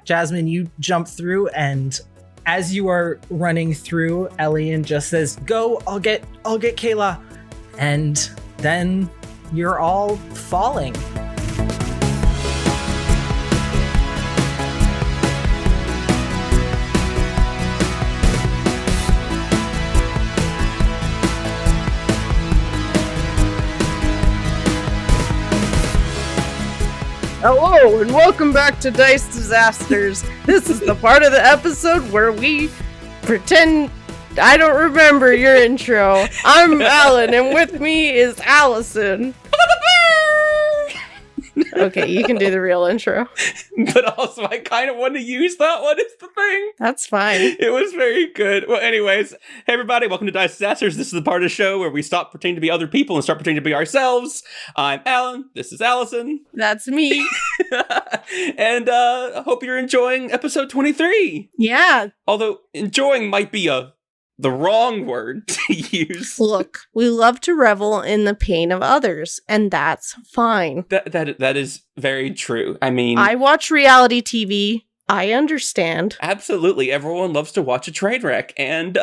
Speaker 1: Jasmin, you jump through, and as you are running through, Elian just says, go, I'll get Kayla. And then you're all falling.
Speaker 7: Hello,
Speaker 6: Hello, and welcome back to Dice Disasters. This is the part of the episode where we pretend I don't remember your intro. I'm Alan, and with me is Allison. Okay, you can do the real intro.
Speaker 5: But also, I kind of want to use that one as the thing.
Speaker 6: That's fine.
Speaker 5: It was very good. Well, anyways, hey everybody, welcome to Dice Disasters. This is the part of the show where we stop pretending to be other people and start pretending to be ourselves. I'm Alan. This is Allison.
Speaker 6: That's me.
Speaker 5: And I hope you're enjoying episode 23.
Speaker 6: Yeah.
Speaker 5: Although enjoying might be the wrong word to use.
Speaker 6: Look, we love to revel in the pain of others, and that's fine.
Speaker 5: That is very true. I mean,
Speaker 6: I watch reality TV. I understand.
Speaker 5: absolutely. Everyone loves to watch a train wreck. And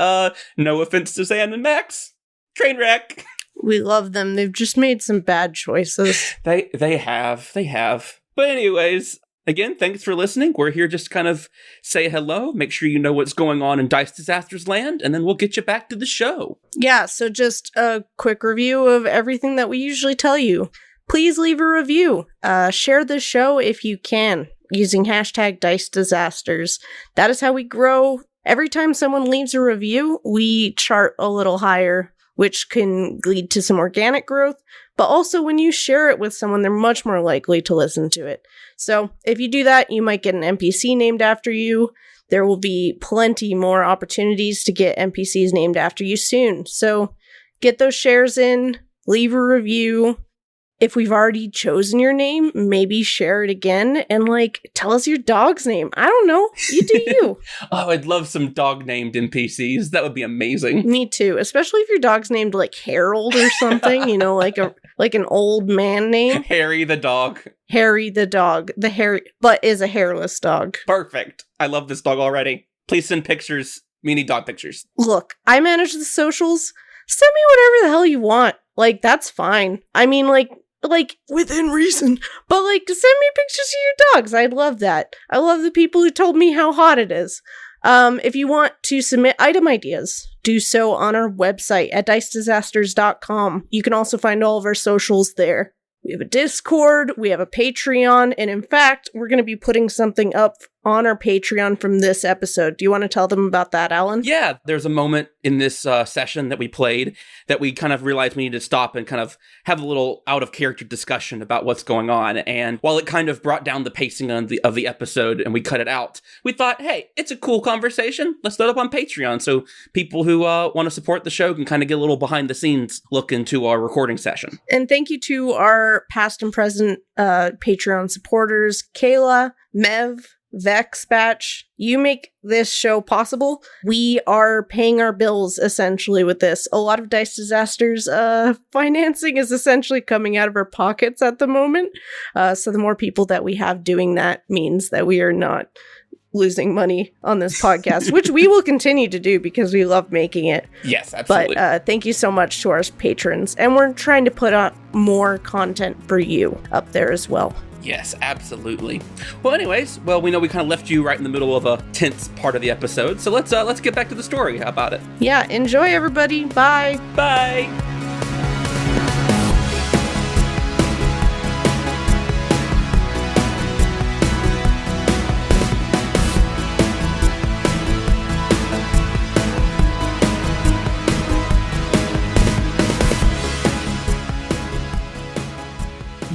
Speaker 5: no offense to Zan and Max, train wreck.
Speaker 6: We love them. They've just made some bad choices.
Speaker 5: They have. But anyways, again, thanks for listening. We're here just to kind of say hello, make sure you know what's going on in Dice Disasters land, and then we'll get you back to the show.
Speaker 6: Yeah, so just a quick review of everything that we usually tell you. Please leave a review. Share the show if you can, using hashtag Dice Disasters. That is how we grow. Every time someone leaves a review, we chart a little higher, which can lead to some organic growth. But also, when you share it with someone, they're much more likely to listen to it. So if you do that, you might get an NPC named after you. There will be plenty more opportunities to get NPCs named after you soon. So get those shares in, leave a review. If we've already chosen your name, maybe share it again and tell us your dog's name. I don't know. You do you.
Speaker 5: Oh, I'd love some dog named NPCs. That would be amazing.
Speaker 6: Me too. Especially if your dog's named Harold or something, like an old man name.
Speaker 5: Harry the dog.
Speaker 6: Harry the dog. But is a hairless dog.
Speaker 5: Perfect. I love this dog already. Please send pictures. We need dog pictures.
Speaker 6: Look, I manage the socials. Send me whatever the hell you want. That's fine. I mean, within reason. But send me pictures of your dogs. I'd love that. I love the people who told me how hot it is. If you want to submit item ideas, do so on our website at dicedisasters.com. You can also find all of our socials there. We have a Discord, we have a Patreon, and in fact, we're going to be putting something up on our Patreon from this episode. Do you want to tell them about that, Alan?
Speaker 5: Yeah, there's a moment in this session that we played that we kind of realized we needed to stop and kind of have a little out-of-character discussion about what's going on. And while it kind of brought down the pacing of the episode and we cut it out, we thought, hey, it's a cool conversation. Let's throw it up on Patreon so people who want to support the show can kind of get a little behind-the-scenes look into our recording session.
Speaker 6: And thank you to our past and present Patreon supporters, Kayla, Mev, Vex Batch. You make this show possible. We are paying our bills essentially with this. A lot of Dice Disasters financing is essentially coming out of our pockets at the moment. So the more people that we have doing that means that we are not losing money on this podcast, which we will continue to do because we love making it.
Speaker 5: Yes, absolutely.
Speaker 6: But thank you so much to our patrons. And we're trying to put out more content for you up there as well.
Speaker 5: Yes, absolutely. Well, anyways, we know we kind of left you right in the middle of a tense part of the episode, so let's get back to the story. How about it?
Speaker 6: Yeah, enjoy everybody. Bye.
Speaker 5: Bye.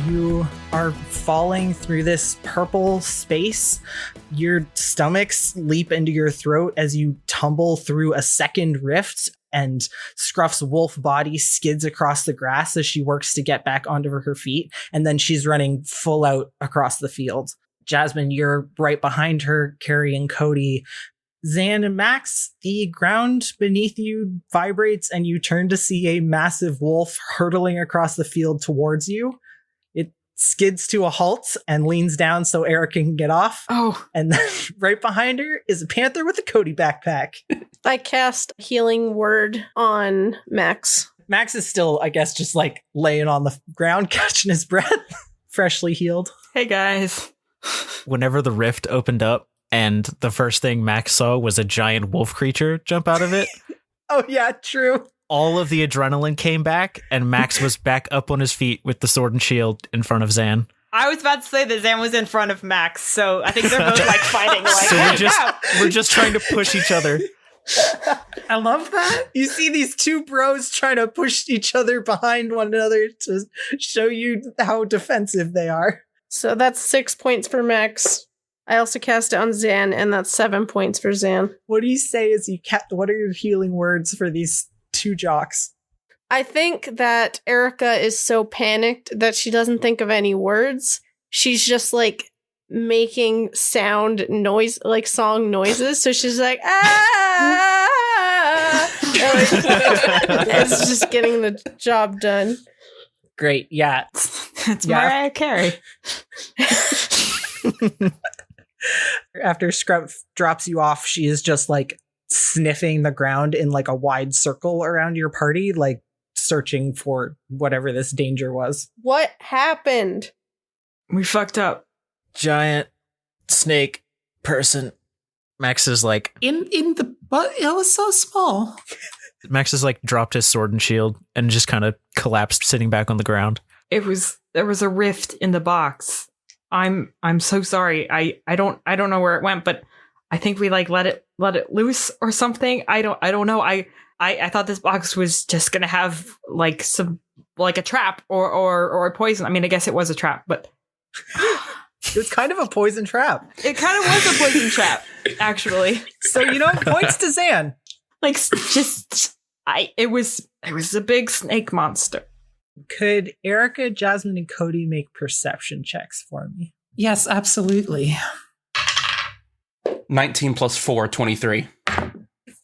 Speaker 1: You are falling through this purple space. Your stomachs leap into your throat as you tumble through a second rift, and Scruff's wolf body skids across the grass as she works to get back onto her feet, and then she's running full out across the field. Jasmin, you're right behind her, carrying Cody. Zan and Max, the ground beneath you vibrates, and you turn to see a massive wolf hurtling across the field towards you. Skids to a halt and leans down so Eric can get off.
Speaker 2: Oh.
Speaker 1: And then right behind her is a panther with a Cody backpack.
Speaker 6: I cast Healing Word on Max.
Speaker 1: Max is still, I guess, just laying on the ground, catching his breath, freshly healed.
Speaker 2: Hey, guys.
Speaker 4: Whenever the rift opened up and the first thing Max saw was a giant wolf creature jump out of it.
Speaker 1: Oh, yeah, true.
Speaker 4: All of the adrenaline came back, and Max was back up on his feet with the sword and shield in front of Zan.
Speaker 2: I was about to say that Zan was in front of Max, so I think they're both like fighting. Like,
Speaker 4: So
Speaker 2: hey,
Speaker 4: we're just trying to push each other.
Speaker 3: I love that.
Speaker 1: You see these two bros trying to push each other behind one another to show you how defensive they are.
Speaker 6: So that's 6 points for Max. I also cast it on Zan, and that's 7 points for Zan.
Speaker 1: What do you say as you what are your healing words for these two jocks?
Speaker 6: I think that Erica is so panicked that she doesn't think of any words. She's just like making sound noise, like song noises. So she's like, ah! It's just getting the job done.
Speaker 1: Great, yeah.
Speaker 2: it's Mariah Carey.
Speaker 1: After Scrub drops you off, she is just like sniffing the ground in like a wide circle around your party, like searching for whatever this danger was.
Speaker 6: What happened?
Speaker 2: We fucked up.
Speaker 4: Giant snake person. Max is like
Speaker 3: But it was so small.
Speaker 4: Max has like dropped his sword and shield and just kind of collapsed, sitting back on the ground.
Speaker 2: There was a rift in the box. I'm so sorry. I don't know where it went, but I think we like let it loose or something. I don't know. I thought this box was just gonna have like some like a trap or a poison. I mean, I guess it was a trap, but
Speaker 1: It was kind of a poison trap.
Speaker 2: it kind of was a poison trap, actually.
Speaker 1: So, points to Zan.
Speaker 2: Like it was a big snake monster.
Speaker 1: Could Erica, Jasmin, and Cody make perception checks for me?
Speaker 3: Yes, absolutely.
Speaker 5: 19 plus 4, 23.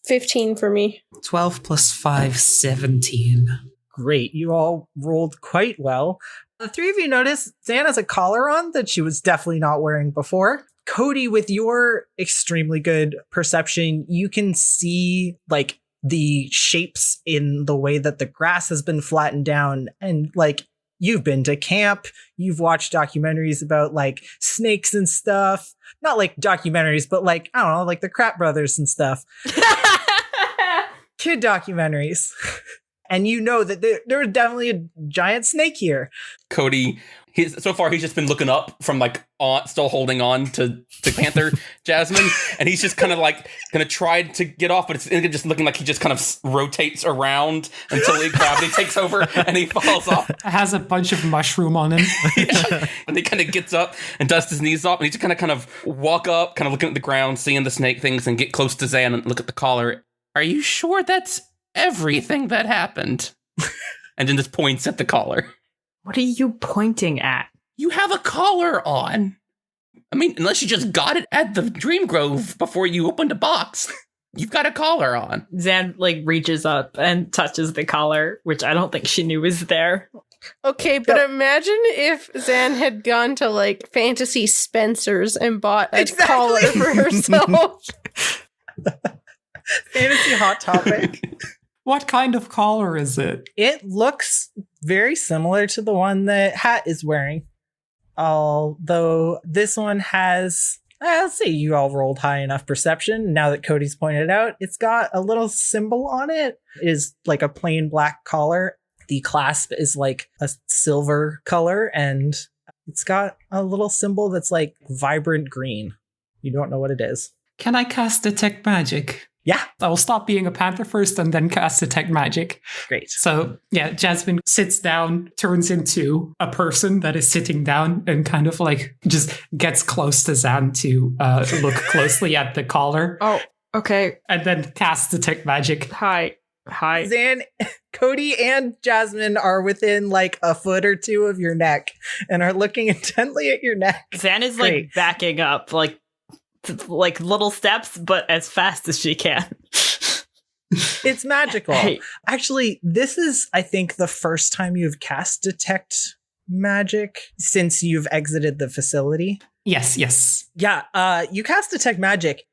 Speaker 6: 15 for me.
Speaker 3: 12 plus 5, 17.
Speaker 1: Great. You all rolled quite well. The three of you notice Zan has a collar on that she was definitely not wearing before. Cody, with your extremely good perception, you can see like the shapes in the way that the grass has been flattened down. And like you've been to camp, you've watched documentaries about like snakes and stuff. Not like documentaries, but like, I don't know, like the Crap Brothers and stuff. Kid documentaries. And you know that there was definitely a giant snake here.
Speaker 5: Cody, so far he's just been looking up from like still holding on to Panther Jasmin, and he's just kind of like gonna try to get off, but it's just looking like he just kind of rotates around until gravity takes over and he falls off.
Speaker 3: It has a bunch of mushroom on him.
Speaker 5: Yeah. And he kind of gets up and dusts his knees off, and he just kind of walk up, kind of looking at the ground, seeing the snake things, and get close to Zan and look at the collar. Are you sure that's everything that happened? And then just points at the collar.
Speaker 2: What are you pointing at?
Speaker 5: You have a collar on. I mean, unless you just got it at the Dream Grove before you opened a box. You've got a collar on.
Speaker 2: Zan like reaches up and touches the collar, which I don't think she knew was there.
Speaker 6: Okay, but imagine if Zan had gone to like Fantasy Spencer's and bought a collar for herself.
Speaker 1: Fantasy Hot Topic.
Speaker 3: What kind of collar is it?
Speaker 1: It looks very similar to the one that Hat is wearing. Although this one has, let's say you all rolled high enough perception. Now that Cody's pointed out, it's got a little symbol on it. It is like a plain black collar. The clasp is like a silver color, and it's got a little symbol that's like vibrant green. You don't know what it is.
Speaker 3: Can I cast Detect Magic?
Speaker 1: Yeah.
Speaker 3: I will stop being a panther first and then cast Detect Magic.
Speaker 1: Great.
Speaker 3: So, yeah, Jasmin sits down, turns into a person that is sitting down and kind of like just gets close to Zan to look closely at the collar.
Speaker 2: Oh, okay.
Speaker 3: And then casts Detect Magic.
Speaker 2: Hi.
Speaker 1: Zan, Cody, and Jasmin are within like a foot or two of your neck and are looking intently at your neck.
Speaker 2: Zan is
Speaker 1: Great.
Speaker 2: like backing up, like little steps, but as fast as she can.
Speaker 1: It's magical.
Speaker 2: Hey.
Speaker 1: Actually, this is, I think, the first time you've cast Detect Magic since you've exited the facility.
Speaker 3: Yes.
Speaker 1: Yeah, you cast Detect Magic.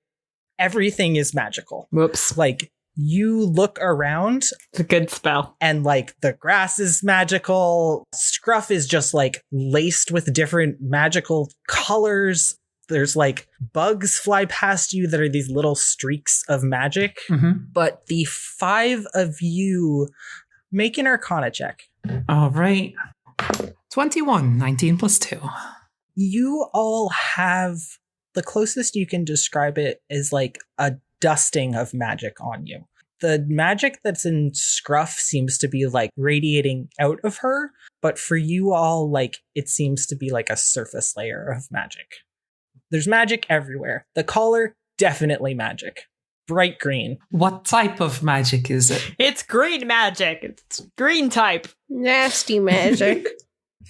Speaker 1: Everything is magical.
Speaker 2: Whoops.
Speaker 1: Like, you look around
Speaker 2: It's a good spell.
Speaker 1: and like the grass is magical. Scruff is just like laced with different magical colors. There's like bugs fly past you that are these little streaks of magic.
Speaker 3: Mm-hmm.
Speaker 1: But the five of you make an Arcana check.
Speaker 3: All right. 21, 19 plus 2.
Speaker 1: You all have the closest you can describe it is like a dusting of magic on you. The magic that's in Scruff seems to be like radiating out of her, but for you all, like it seems to be like a surface layer of magic. There's magic everywhere. The collar, definitely magic. Bright green.
Speaker 3: What type of magic is it?
Speaker 2: It's green magic. It's green type.
Speaker 6: Nasty magic.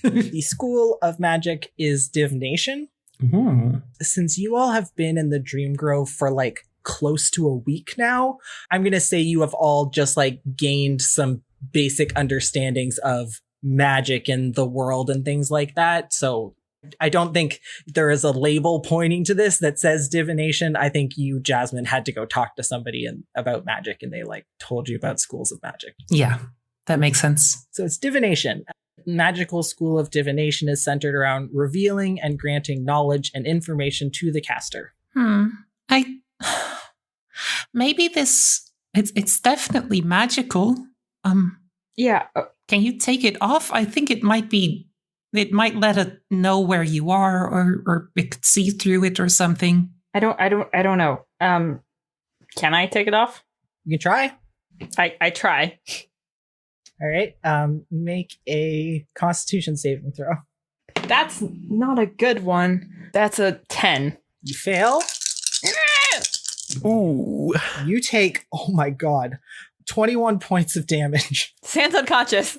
Speaker 1: The school of magic is divination.
Speaker 3: Mm.
Speaker 1: Since you all have been in the Dream Grove for like close to a week now, I'm going to say you have all just like gained some basic understandings of magic in the world and things like that. So I don't think there is a label pointing to this that says divination. I think you, Jasmin, had to go talk to somebody about magic and they like told you about schools of magic.
Speaker 3: Yeah, that makes sense.
Speaker 1: So it's divination. Magical school of divination is centered around revealing and granting knowledge and information to the caster.
Speaker 3: Maybe it's definitely magical.
Speaker 2: Yeah.
Speaker 3: Can you take it off? I think it might let it know where you are, or it could see through it or something.
Speaker 2: I don't know. Can I take it off?
Speaker 1: You can try.
Speaker 2: I try.
Speaker 1: All right. Make a Constitution saving throw.
Speaker 2: That's not a good one. That's a 10.
Speaker 1: You fail.
Speaker 4: Ooh.
Speaker 1: You take, oh my god, 21 points of damage.
Speaker 2: Sam's unconscious.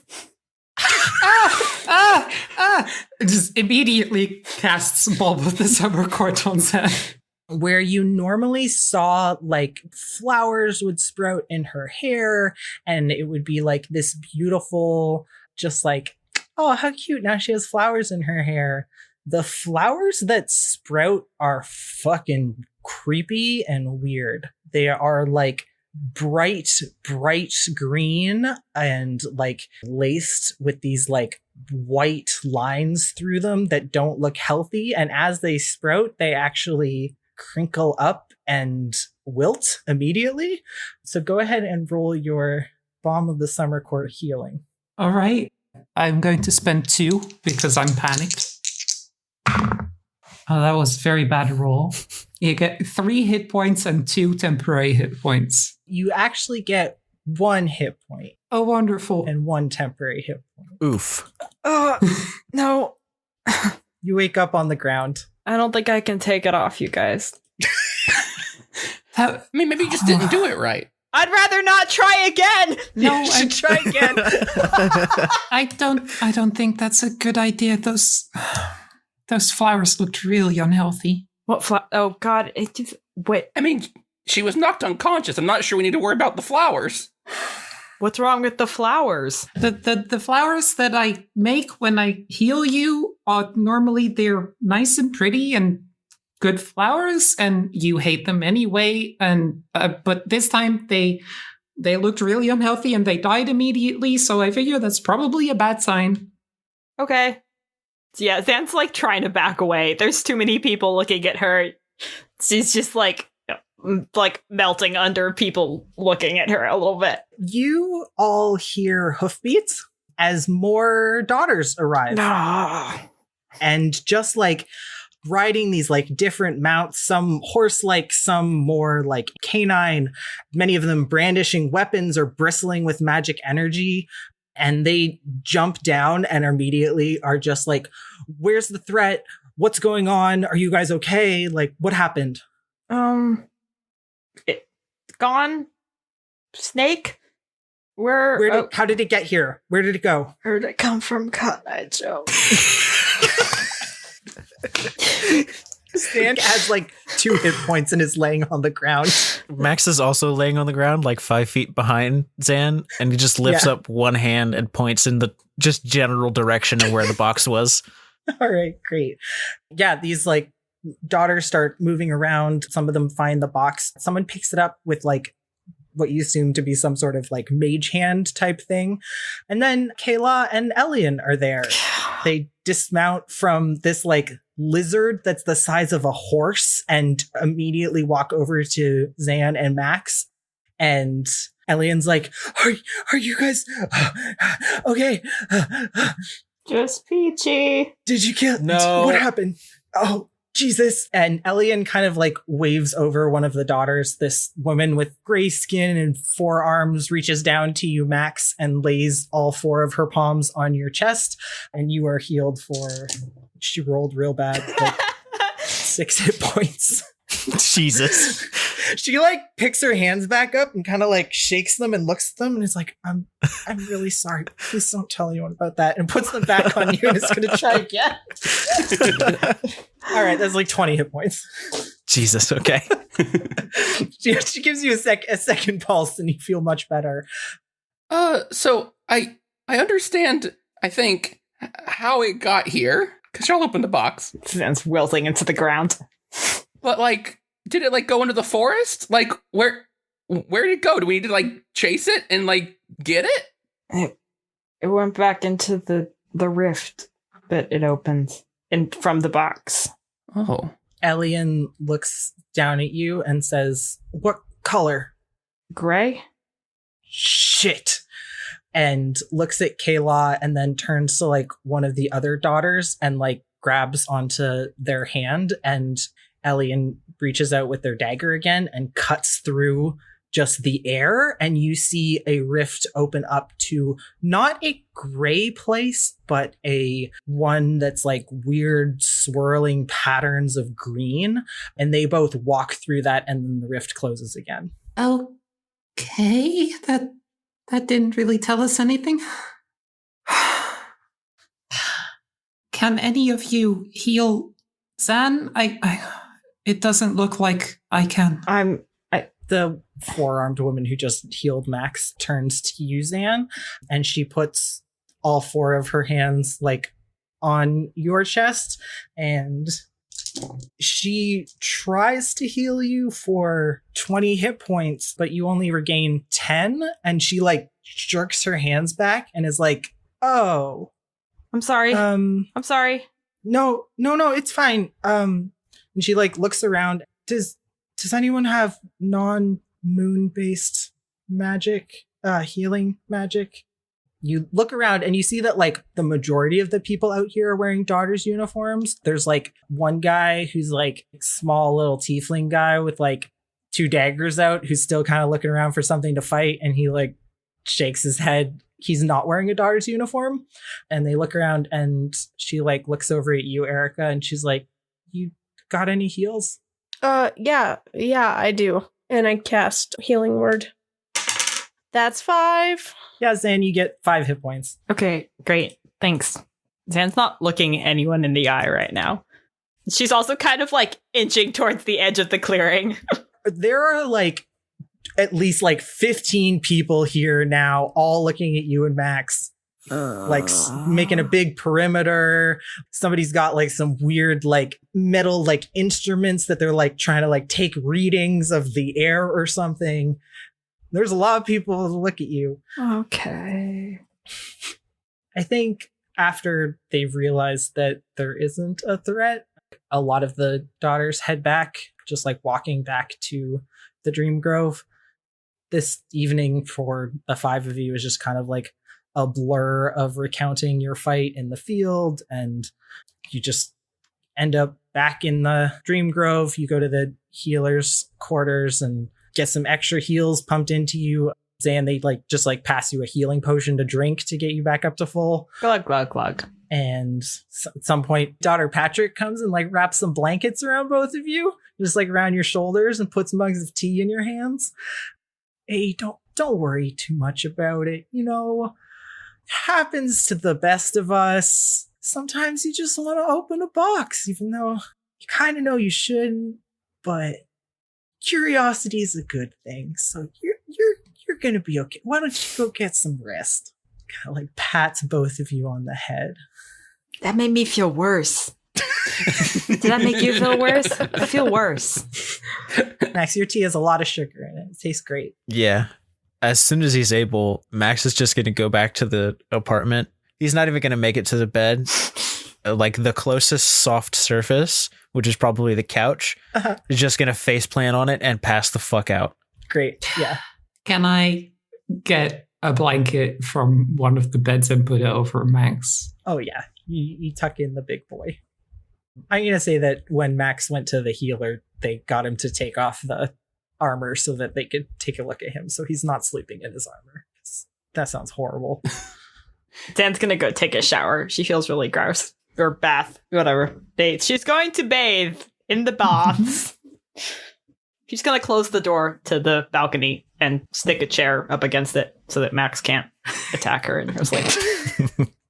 Speaker 3: Just immediately casts Bulb of the Summer Court on Zan.
Speaker 1: Where you normally saw like flowers would sprout in her hair and it would be like this beautiful, just like, oh, how cute. Now she has flowers in her hair. The flowers that sprout are fucking creepy and weird. They are like bright green and like laced with these like white lines through them that don't look healthy. And as they sprout, they actually crinkle up and wilt immediately. So go ahead and roll your Balm of the Summer Court healing.
Speaker 3: All right. I'm going to spend 2 because I'm panicked. Oh, that was a very bad roll. You get 3 hit points and 2 temporary hit points.
Speaker 1: You actually get 1 hit point.
Speaker 3: Oh, wonderful.
Speaker 1: And 1 temporary hit point.
Speaker 4: Oof.
Speaker 2: No.
Speaker 1: You wake up on the ground.
Speaker 2: I don't think I can take it off, you guys.
Speaker 5: I mean, maybe you just didn't do it right.
Speaker 2: I'd rather not try again.
Speaker 3: No,
Speaker 1: You should try again.
Speaker 3: I don't think that's a good idea. Those flowers looked really unhealthy.
Speaker 2: What oh god, it just wait.
Speaker 5: I mean, she was knocked unconscious. I'm not sure we need to worry about the flowers.
Speaker 2: What's wrong with the flowers?
Speaker 3: The flowers that I make when I heal you are normally they're nice and pretty and good flowers, and you hate them anyway. And but this time they looked really unhealthy and they died immediately. So I figure that's probably a bad sign.
Speaker 2: Okay. So yeah, Zan's like trying to back away. There's too many people looking at her. She's just like melting under people looking at her a little bit.
Speaker 1: You all hear hoofbeats as more daughters arrive.
Speaker 2: No.
Speaker 1: And just like riding these like different mounts, some horse-like, some more like canine, many of them brandishing weapons or bristling with magic energy. And they jump down and immediately are just like, where's the threat? What's going on? Are you guys okay? Like, what happened?
Speaker 2: Gone? Snake?
Speaker 1: How did it get here? Where did it go?
Speaker 2: Where did it come from, Cotton Eye Joe?
Speaker 1: Stan has like 2 hit points and is laying on the ground.
Speaker 4: Max is also laying on the ground, like 5 feet behind Zan, and he just lifts up one hand and points in the just general direction of where the box was.
Speaker 1: All right, great. Yeah, these like daughters start moving around. Some of them find the box. Someone picks it up with like what you assume to be some sort of like mage hand type thing. And then Kayla and Elian are there. They dismount from this like lizard that's the size of a horse and immediately walk over to Zan and Max. And Elian's like, are you guys okay?
Speaker 2: Just peachy.
Speaker 1: Did you kill?
Speaker 5: No.
Speaker 1: What happened? Oh, Jesus. And Elian kind of like waves over one of the daughters. This woman with gray skin and 4 arms reaches down to you, Max, and lays all 4 of her palms on your chest. And you are healed for, she rolled real bad, like 6 hit points.
Speaker 4: Jesus.
Speaker 1: She like picks her hands back up and kind of like shakes them and looks at them and is like, I'm really sorry. Please don't tell anyone about that. And puts them back on you and is going to try again. All right, that's like 20 hit points.
Speaker 4: Jesus, okay.
Speaker 1: She gives you a second pulse and you feel much better.
Speaker 5: So I understand, I think, how it got here, because y'all opened the box.
Speaker 2: Zan's wilting into the ground.
Speaker 5: But, like, did it, like, go into the forest? Like, where did it go? Do we need to, like, chase it and, like, get it?
Speaker 2: It went back into the rift that it opens from the box.
Speaker 5: Oh.
Speaker 1: Elian looks down at you and says, "What color?"
Speaker 2: Gray?
Speaker 1: Shit. And looks at Kayla and then turns to, like, one of the other daughters and, like, grabs onto their hand, and Elian reaches out with their dagger again and cuts through just the air, and you see a rift open up to not a gray place, but a one that's like weird swirling patterns of green, and they both walk through that, and then the rift closes again.
Speaker 3: Okay, that didn't really tell us anything. Can any of you heal Zan? It doesn't look like I can.
Speaker 1: The 4-armed woman who just healed Max turns to you, Zan, and she puts all 4 of her hands like on your chest, and she tries to heal you for 20 hit points, but you only regain 10, and she like jerks her hands back and is like, "Oh,
Speaker 2: I'm sorry. I'm sorry.
Speaker 1: No, it's fine." And she like looks around. Does anyone have non-moon based magic, healing magic? You look around and you see that like the majority of the people out here are wearing daughters' uniforms. There's like one guy who's like small little tiefling guy with like 2 daggers out who's still kind of looking around for something to fight, and he like shakes his head. He's not wearing a daughter's uniform. And they look around and she like looks over at you, Erica, and she's like, "You got any heals?"
Speaker 6: Yeah, I do. And I cast Healing Word. That's 5.
Speaker 1: Yeah, Zan, you get 5 hit points.
Speaker 2: Okay, great. Thanks. Zan's not looking anyone in the eye right now. She's also kind of like inching towards the edge of the clearing.
Speaker 1: There are like at least like 15 people here now, all looking at you and Max. Like making a big perimeter. Somebody's got like some weird like metal like instruments that they're like trying to like take readings of the air or something. There's a lot of people to look at you.
Speaker 2: Okay.
Speaker 1: I think after they've realized that there isn't a threat, a lot of the daughters head back, just like walking back to the Dream Grove. This evening for the 5 of you is just kind of like a blur of recounting your fight in the field, and you just end up back in the Dream Grove. You go to the healer's quarters and get some extra heals pumped into you. Zan, they like just like pass you a healing potion to drink to get you back up to full.
Speaker 2: Glug, glug, glug.
Speaker 1: And at some point, daughter Patrick comes and like wraps some blankets around both of you, just like around your shoulders, and puts mugs of tea in your hands. Hey, don't worry too much about it. You know, happens to the best of us. Sometimes you just want to open a box, even though you kind of know you shouldn't. But curiosity is a good thing, so you're gonna be okay. Why don't you go get some rest? Kind of like pats both of you on the head.
Speaker 2: That made me feel worse. Did that make you feel worse? I feel worse.
Speaker 1: Max, your tea has a lot of sugar in it. It tastes great.
Speaker 4: Yeah. As soon as he's able, Max is just going to go back to the apartment. He's not even going to make it to the bed. Like the closest soft surface, which is probably the couch, is just going to face plant on it and pass the fuck out.
Speaker 1: Great. Yeah.
Speaker 3: Can I get a blanket from one of the beds and put it over Max.
Speaker 1: Oh, yeah. You tuck in the big boy. I'm going to say that when Max went to the healer, they got him to take off the armor so that they could take a look at him. So he's not sleeping in his armor. That sounds horrible.
Speaker 2: Dan's going to go take a shower. She feels really gross. Or bath, whatever. Bathe. She's going to bathe in the baths. She's going to close the door to the balcony and stick a chair up against it so that Max can't attack her in her sleep.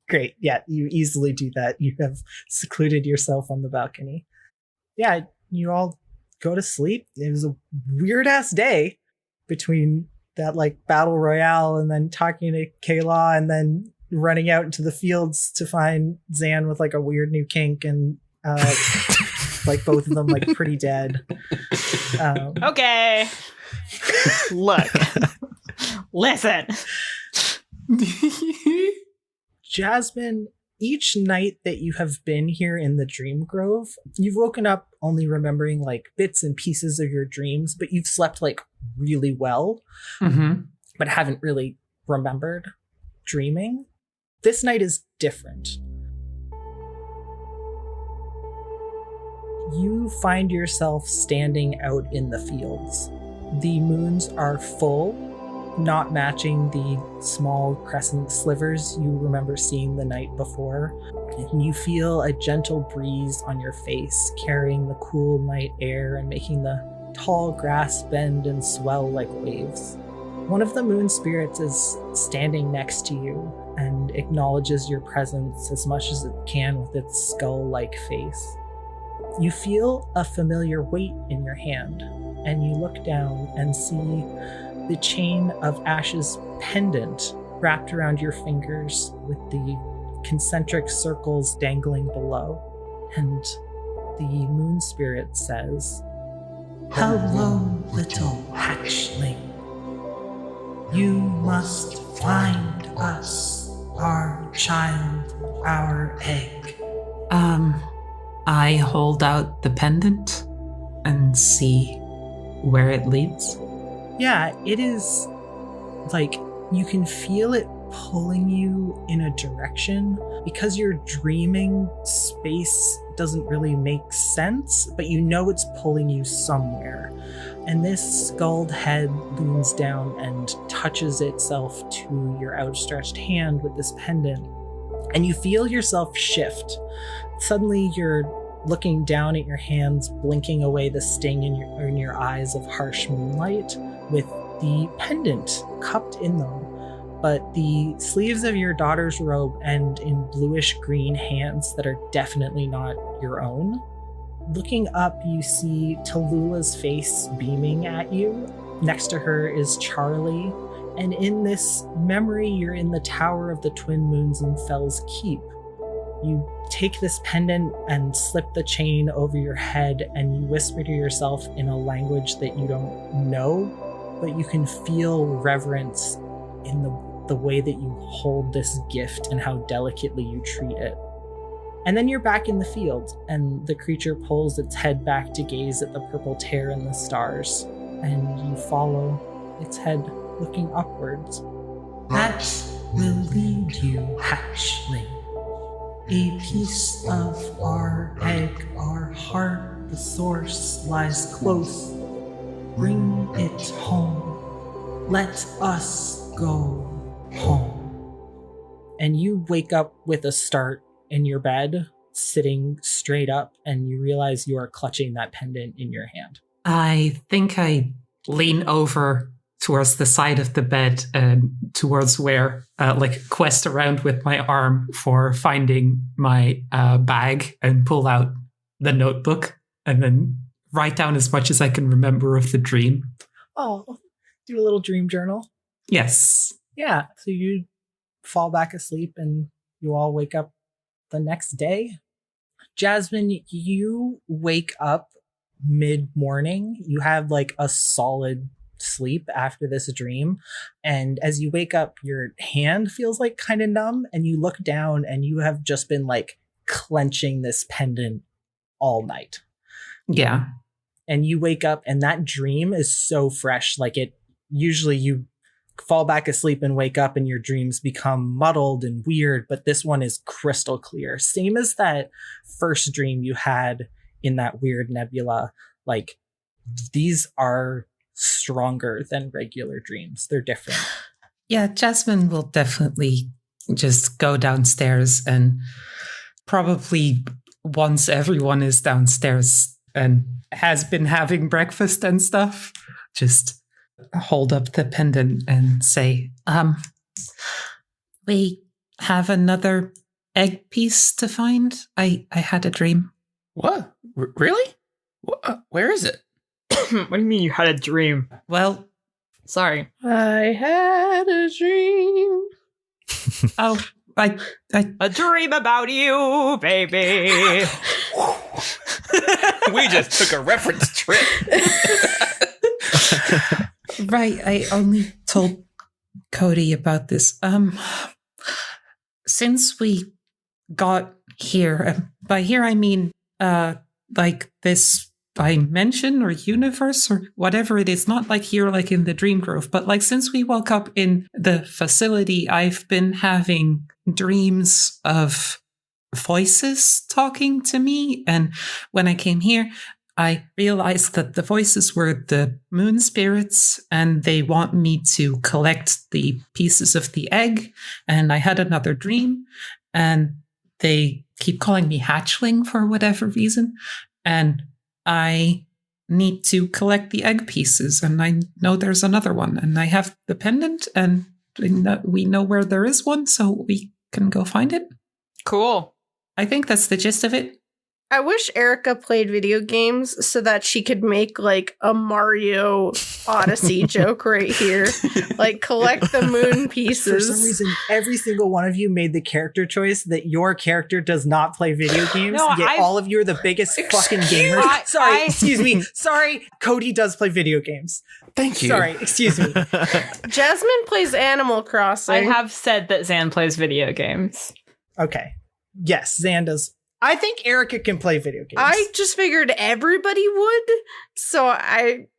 Speaker 1: Great. Yeah, you easily do that. You have secluded yourself on the balcony. Yeah, you all go to sleep. It was a weird-ass day between that, like, battle royale and then talking to Kayla and then running out into the fields to find Zan with, like, a weird new kink and, like, both of them, like, pretty dead.
Speaker 2: Okay. Look. Listen.
Speaker 1: Jasmin, each night that you have been here in the Dream Grove, you've woken up only remembering, like, bits and pieces of your dreams, but you've slept, like, really well, but haven't really remembered dreaming. This night is different. You find yourself standing out in the fields. The moons are full, not matching the small crescent slivers you remember seeing the night before. And you feel a gentle breeze on your face, carrying the cool night air and making the tall grass bend and swell like waves. One of the moon spirits is standing next to you and acknowledges your presence as much as it can with its skull-like face. You feel a familiar weight in your hand, and you look down and see the chain of Ash's pendant wrapped around your fingers with the concentric circles dangling below. And the moon spirit says, "Hello, little hatchling. You must find us, our child, our egg."
Speaker 3: I hold out the pendant and see where it leads.
Speaker 1: Yeah, it is like you can feel it pulling you in a direction. Because you're dreaming, space doesn't really make sense, but you know it's pulling you somewhere. And this skulled head leans down and touches itself to your outstretched hand with this pendant. And you feel yourself shift. Suddenly you're looking down at your hands, blinking away the sting in your eyes of harsh moonlight, with the pendant cupped in them. But the sleeves of your daughter's robe end in bluish green hands that are definitely not your own. Looking up, you see Tallulah's face beaming at you. Next to her is Charlie. And in this memory, you're in the Tower of the Twin Moons in Fell's Keep. You take this pendant and slip the chain over your head, and you whisper to yourself in a language that you don't know, but you can feel reverence in the way that you hold this gift and how delicately you treat it. And then you're back in the field, and the creature pulls its head back to gaze at the purple tear in the stars, and you follow its head looking upwards. "That will lead you, hatchling. A piece of our egg, our heart, the source lies close. Bring it home. Let us go home." And you wake up with a start in your bed, sitting straight up, and you realize you are clutching that pendant in your hand.
Speaker 3: I think I lean over towards the side of the bed and towards where, quest around with my arm for finding my bag and pull out the notebook and then write down as much as I can remember of the dream.
Speaker 1: Oh, do a little dream journal.
Speaker 3: Yes.
Speaker 1: Yeah, so you fall back asleep and you all wake up the next day. Jasmin, you wake up mid-morning. You have like a solid sleep after this dream, and as you wake up, your hand feels like kind of numb, and you look down and you have just been like clenching this pendant all night.
Speaker 3: Yeah.
Speaker 1: And you wake up and that dream is so fresh. Like, it usually you fall back asleep and wake up and your dreams become muddled and weird, but this one is crystal clear. Same as that first dream you had in that weird nebula. Like, these are stronger than regular dreams. They're different.
Speaker 3: Yeah, Jasmin will definitely just go downstairs, and probably once everyone is downstairs and has been having breakfast and stuff, just hold up the pendant and say, we have another egg piece to find. I had a dream.
Speaker 5: What? Really? Where is it?
Speaker 2: What do you mean you had a dream?
Speaker 3: Well,
Speaker 2: Sorry.
Speaker 6: I had a dream.
Speaker 3: oh, I
Speaker 2: A dream about you, baby.
Speaker 5: We just took a reference trip.
Speaker 3: right. I only told Cody about this. Since we got here, by here I mean like this dimension or universe or whatever it is, not like here, like in the Dream Grove, but like since we woke up in the facility, I've been having dreams of voices talking to me. And when I came here, I realized that the voices were the moon spirits and they want me to collect the pieces of the egg. And I had another dream and they keep calling me hatchling for whatever reason. And I need to collect the egg pieces, and I know there's another one, and I have the pendant, and we know where there is one, so we can go find it.
Speaker 2: Cool.
Speaker 3: I think that's the gist of it.
Speaker 6: I wish Erica played video games so that she could make like a Mario Odyssey joke right here. Like collect the moon pieces.
Speaker 1: For some reason, every single one of you made the character choice that your character does not play video games.
Speaker 2: No,
Speaker 1: yet all of you are the biggest fucking gamers. Excuse me. Sorry, Cody does play video games.
Speaker 5: Thank you.
Speaker 1: Sorry, excuse me.
Speaker 6: Jasmin plays Animal Crossing.
Speaker 2: I have said that Zan plays video games.
Speaker 1: Okay. Yes, Zan does. I think Erica can play video games.
Speaker 6: I just figured everybody would, so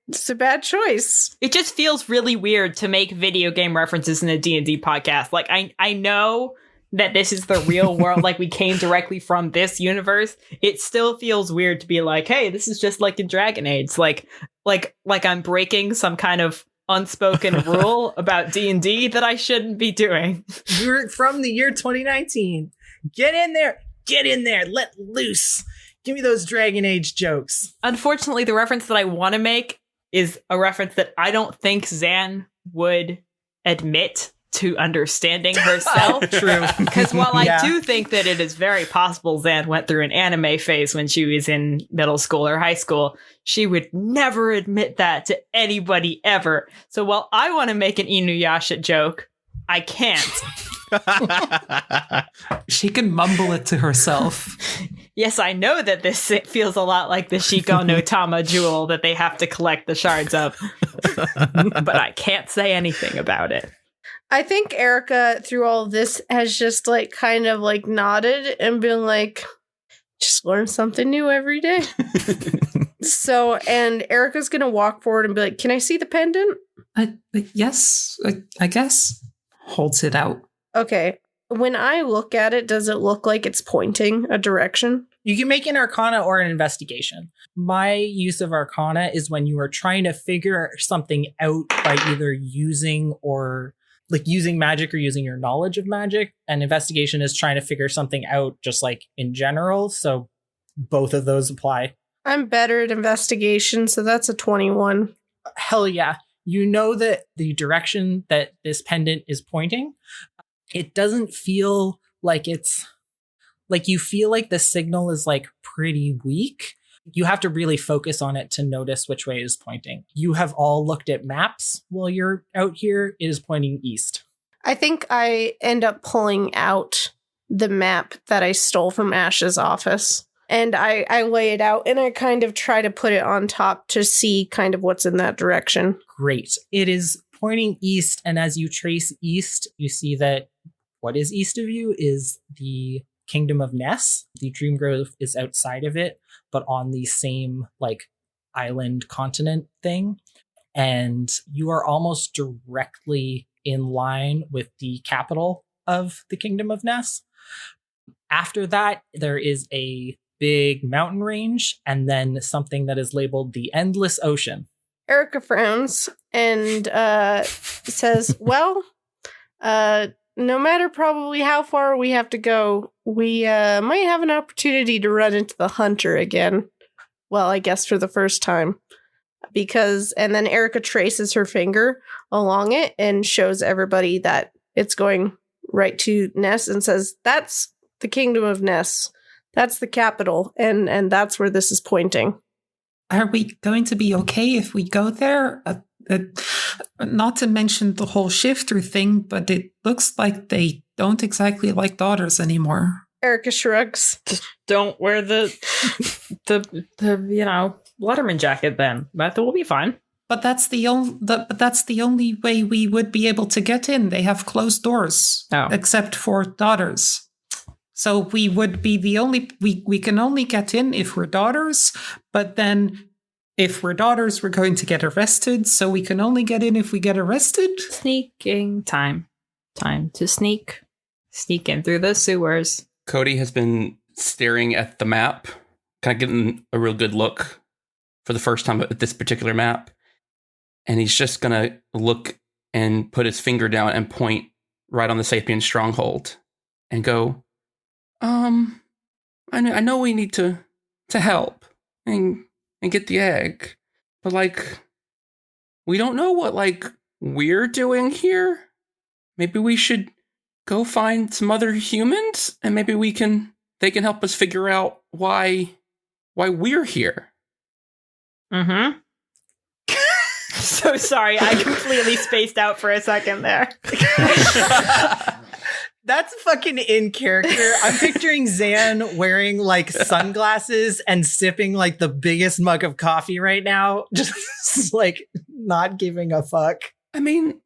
Speaker 6: it's a bad choice.
Speaker 2: It just feels really weird to make video game references in a D&D podcast. Like, I know that this is the real world, like we came directly from this universe. It still feels weird to be like, hey, this is just like in Dragon Age. Like I'm breaking some kind of unspoken rule about D&D that I shouldn't be doing.
Speaker 1: You're from the year 2019. Get in there. Get in there. Let loose. Give me those Dragon Age jokes.
Speaker 2: Unfortunately, the reference that I want to make is a reference that I don't think Zan would admit to understanding herself.
Speaker 1: True.
Speaker 2: Because while I do think that it is very possible Zan went through an anime phase when she was in middle school or high school, she would never admit that to anybody ever. So while I want to make an Inuyasha joke, I can't.
Speaker 3: She can mumble it to herself.
Speaker 2: Yes, I know that this feels a lot like the Shiko no Tama jewel that they have to collect the shards of, but I can't say anything about it.
Speaker 6: I think Erica, through all of this, has just like kind of like nodded and been like, just learn something new every day. So, and Erica's gonna walk forward and be like, can I see the pendant?
Speaker 3: Yes, I guess. Holds it out.
Speaker 6: Okay. When I look at it, does it look like it's pointing a direction?
Speaker 1: You can make an Arcana or an Investigation. My use of Arcana is when you are trying to figure something out by either using magic or using your knowledge of magic. And Investigation is trying to figure something out just like in general. So both of those apply.
Speaker 6: I'm better at Investigation, so that's a 21.
Speaker 1: Hell yeah. You know that the direction that this pendant is pointing, it doesn't feel like it's like you feel like the signal is like pretty weak. You have to really focus on it to notice which way it is pointing. You have all looked at maps while you're out here. It is pointing east.
Speaker 6: I think I end up pulling out the map that I stole from Ash's office. And I lay it out and I kind of try to put it on top to see kind of what's in that direction.
Speaker 1: Great. It is pointing east. And as you trace east, you see that what is east of you is the Kingdom of Ness. The Dream Grove is outside of it, but on the same like island continent thing. and you are almost directly in line with the capital of the Kingdom of Ness. After that, there is a big mountain range, and then something that is labeled the Endless Ocean.
Speaker 6: Erica frowns and says, well, no matter probably how far we have to go, we might have an opportunity to run into the hunter again. Well, I guess for the first time. And then Erica traces her finger along it and shows everybody that it's going right to Ness and says, that's the Kingdom of Ness. That's the capital, and that's where this is pointing.
Speaker 3: Are we going to be okay if we go there? Not to mention the whole shifter thing, but it looks like they don't exactly like daughters anymore.
Speaker 6: Erica shrugs.
Speaker 2: Just don't wear the Letterman jacket then. But we'll be fine.
Speaker 3: But that's the only way we would be able to get in. They have closed doors, except for daughters. So we would be the only... We can only get in if we're daughters, but then if we're daughters, we're going to get arrested, so we can only get in if we get arrested?
Speaker 2: Sneaking time. Time to sneak. Sneak in through the sewers.
Speaker 5: Cody has been staring at the map, kind of getting a real good look for the first time at this particular map. And he's just going to look and put his finger down and point right on the Sapien stronghold and go, I know we need to help and get the egg, but we don't know what we're doing here. Maybe we should go find some other humans, and maybe they can help us figure out why we're here.
Speaker 2: Mm-hmm. So sorry, I completely spaced out for a second there.
Speaker 1: That's fucking in character. I'm picturing Zan wearing sunglasses and sipping the biggest mug of coffee right now. Just not giving a fuck.
Speaker 5: I mean,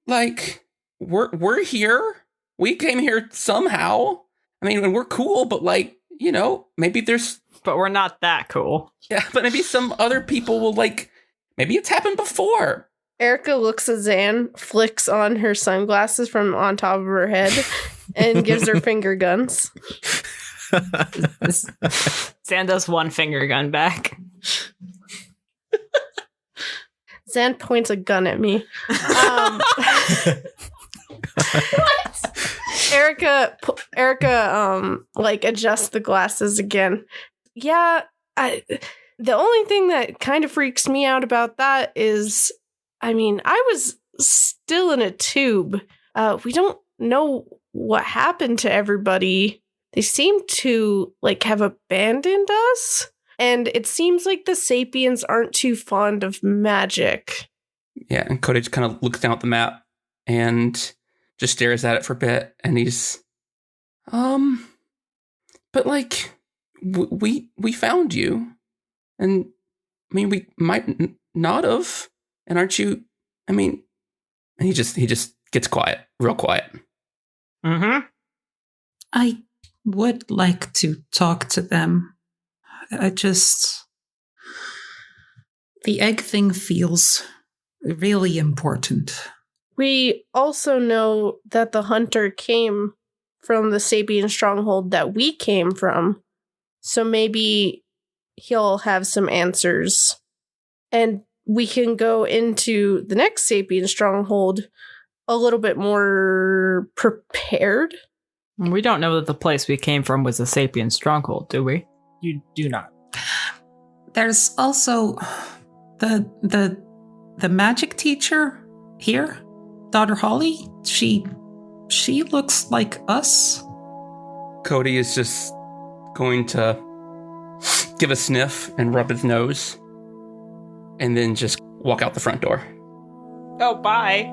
Speaker 5: we're here. We came here somehow. I mean, and we're cool, but maybe there's...
Speaker 2: But we're not that cool.
Speaker 5: Yeah, but maybe some other people will maybe it's happened before.
Speaker 6: Erica looks at Zan, flicks on her sunglasses from on top of her head, and gives her finger guns.
Speaker 2: Zan does one finger gun back.
Speaker 6: Zan points a gun at me. What? Erica adjusts the glasses again. Yeah, the only thing that kind of freaks me out about that is, I was still in a tube. We don't know what happened to everybody. They seem to have abandoned us. And it seems like the Sapiens aren't too fond of magic.
Speaker 5: Yeah, and Cody just kind of looks down at the map and just stares at it for a bit. And he's, but we found you. And we might not have. And aren't you, and he just gets quiet, real quiet.
Speaker 2: Mm-hmm.
Speaker 3: I would like to talk to them. The egg thing feels really important.
Speaker 6: We also know that the hunter came from the Sapien stronghold that we came from. So maybe he'll have some answers. And we can go into the next Sapien stronghold a little bit more prepared.
Speaker 2: We don't know that the place we came from was a Sapien stronghold, do we?
Speaker 1: You do not.
Speaker 3: There's also the magic teacher here, Daughter Holly. She looks like us.
Speaker 5: Cody is just going to give a sniff and rub his nose, and then just walk out the front door.
Speaker 2: Oh, bye.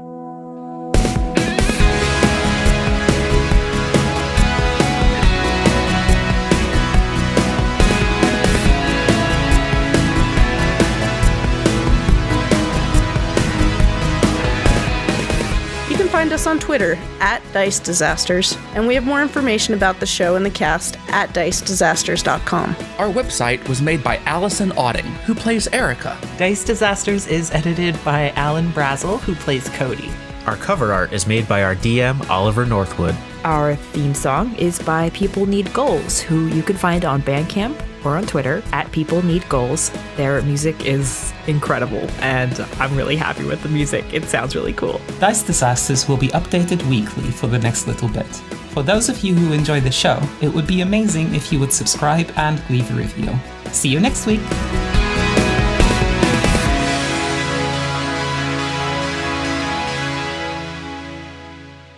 Speaker 6: find us on Twitter at Dice Disasters, and we have more information about the show and the cast at dicedisasters.com.
Speaker 5: Our website was made by Allison Otting, who plays Erica.
Speaker 1: Dice Disasters is edited by Alan Brazzell, who plays Cody.
Speaker 4: Our cover art is made by our DM, Oliver Northwood.
Speaker 2: Our theme song is by People Need Goals, who you can find on Bandcamp or on Twitter at People Need Goals. Their music is incredible, and I'm really happy with the music. It sounds really cool.
Speaker 3: Dice Disasters will be updated weekly for the next little bit. For those of you who enjoy the show, it would be amazing if you would subscribe and leave a review. See you next week!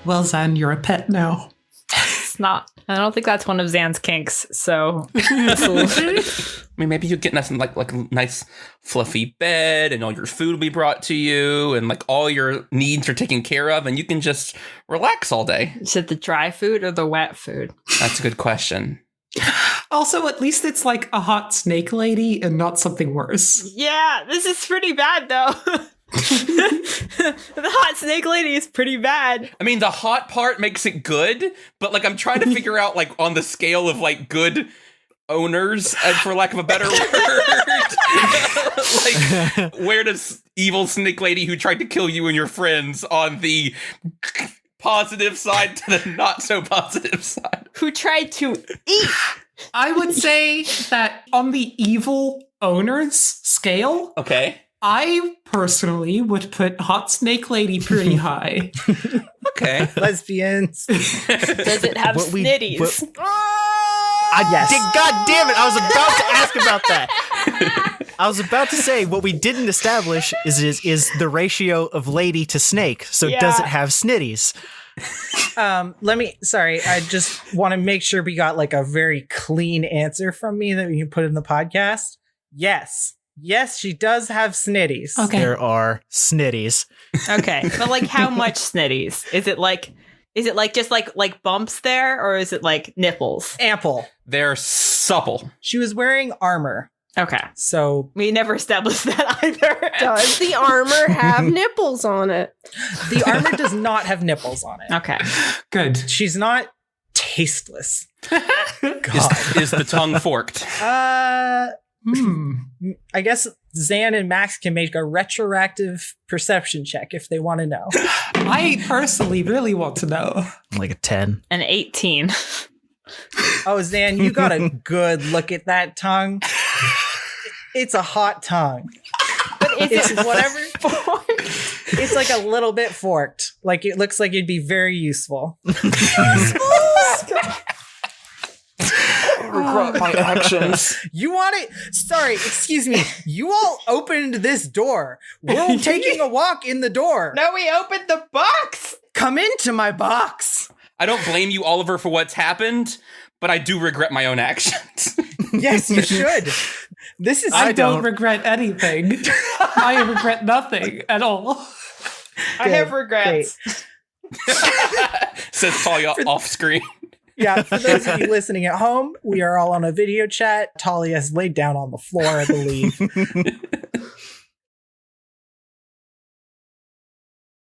Speaker 3: Well, Zan, you're a pet now.
Speaker 2: It's not. I don't think that's one of Zan's kinks, so...
Speaker 5: I mean, maybe you get nice, like a nice fluffy bed, and all your food will be brought to you, and like all your needs are taken care of, and you can just relax all day.
Speaker 2: Is it the dry food or the wet food?
Speaker 5: That's a good question.
Speaker 3: Also, at least it's like a hot snake lady and not something worse.
Speaker 2: Yeah, this is pretty bad, though. The hot snake lady is pretty bad.
Speaker 5: I mean, the hot part makes it good, but like I'm trying to figure out like on the scale of like good owners, for lack of a better word, like where does evil snake lady who tried to kill you and your friends on the positive side to the not so positive side?
Speaker 2: Who tried to eat?
Speaker 3: I would say that on the evil owners scale,
Speaker 5: Okay.
Speaker 3: I personally would put hot snake lady pretty high.
Speaker 5: Okay.
Speaker 1: Lesbians.
Speaker 2: Does it have snitties?
Speaker 1: Yes.
Speaker 4: God damn it! I was about to ask about that. I was about to say what we didn't establish is the ratio of lady to snake. So does it have snitties?
Speaker 1: I just want to make sure we got like a very clean answer from me that we can put in the podcast. Yes, she does have snitties.
Speaker 3: Okay.
Speaker 4: There are snitties.
Speaker 2: Okay, but like how much snitties? Is it like just like bumps there, or is it like nipples?
Speaker 1: Ample.
Speaker 5: They're supple.
Speaker 1: She was wearing armor.
Speaker 2: Okay.
Speaker 1: So
Speaker 2: We never established that either.
Speaker 6: Does the armor have nipples on it?
Speaker 1: the armor does not have nipples on it.
Speaker 2: Okay.
Speaker 3: Good.
Speaker 1: She's not tasteless.
Speaker 5: Is the tongue forked?
Speaker 1: I guess Zan and Max can make a retroactive perception check if they want to know.
Speaker 3: I personally really want to know.
Speaker 4: Like a 10.
Speaker 2: An 18.
Speaker 1: Oh, Zan, you got a good look at that tongue. It's a hot tongue.
Speaker 2: But is it whatever?
Speaker 1: It's like a little bit forked. Like it looks like it'd be very useful.
Speaker 5: Regret my actions.
Speaker 1: You want it? Sorry, excuse me. You all opened this door. We're taking a walk in the door.
Speaker 2: No, we opened the box.
Speaker 1: Come into my box.
Speaker 5: I don't blame you, Oliver, for what's happened, but I do regret my own actions.
Speaker 1: Yes, you should. This is.
Speaker 3: I don't regret anything. I regret nothing at all.
Speaker 2: I have regrets.
Speaker 5: Says Talia off screen.
Speaker 1: Yeah, for those of you listening at home, we are all on a video chat. Talia has laid down on the floor, I believe.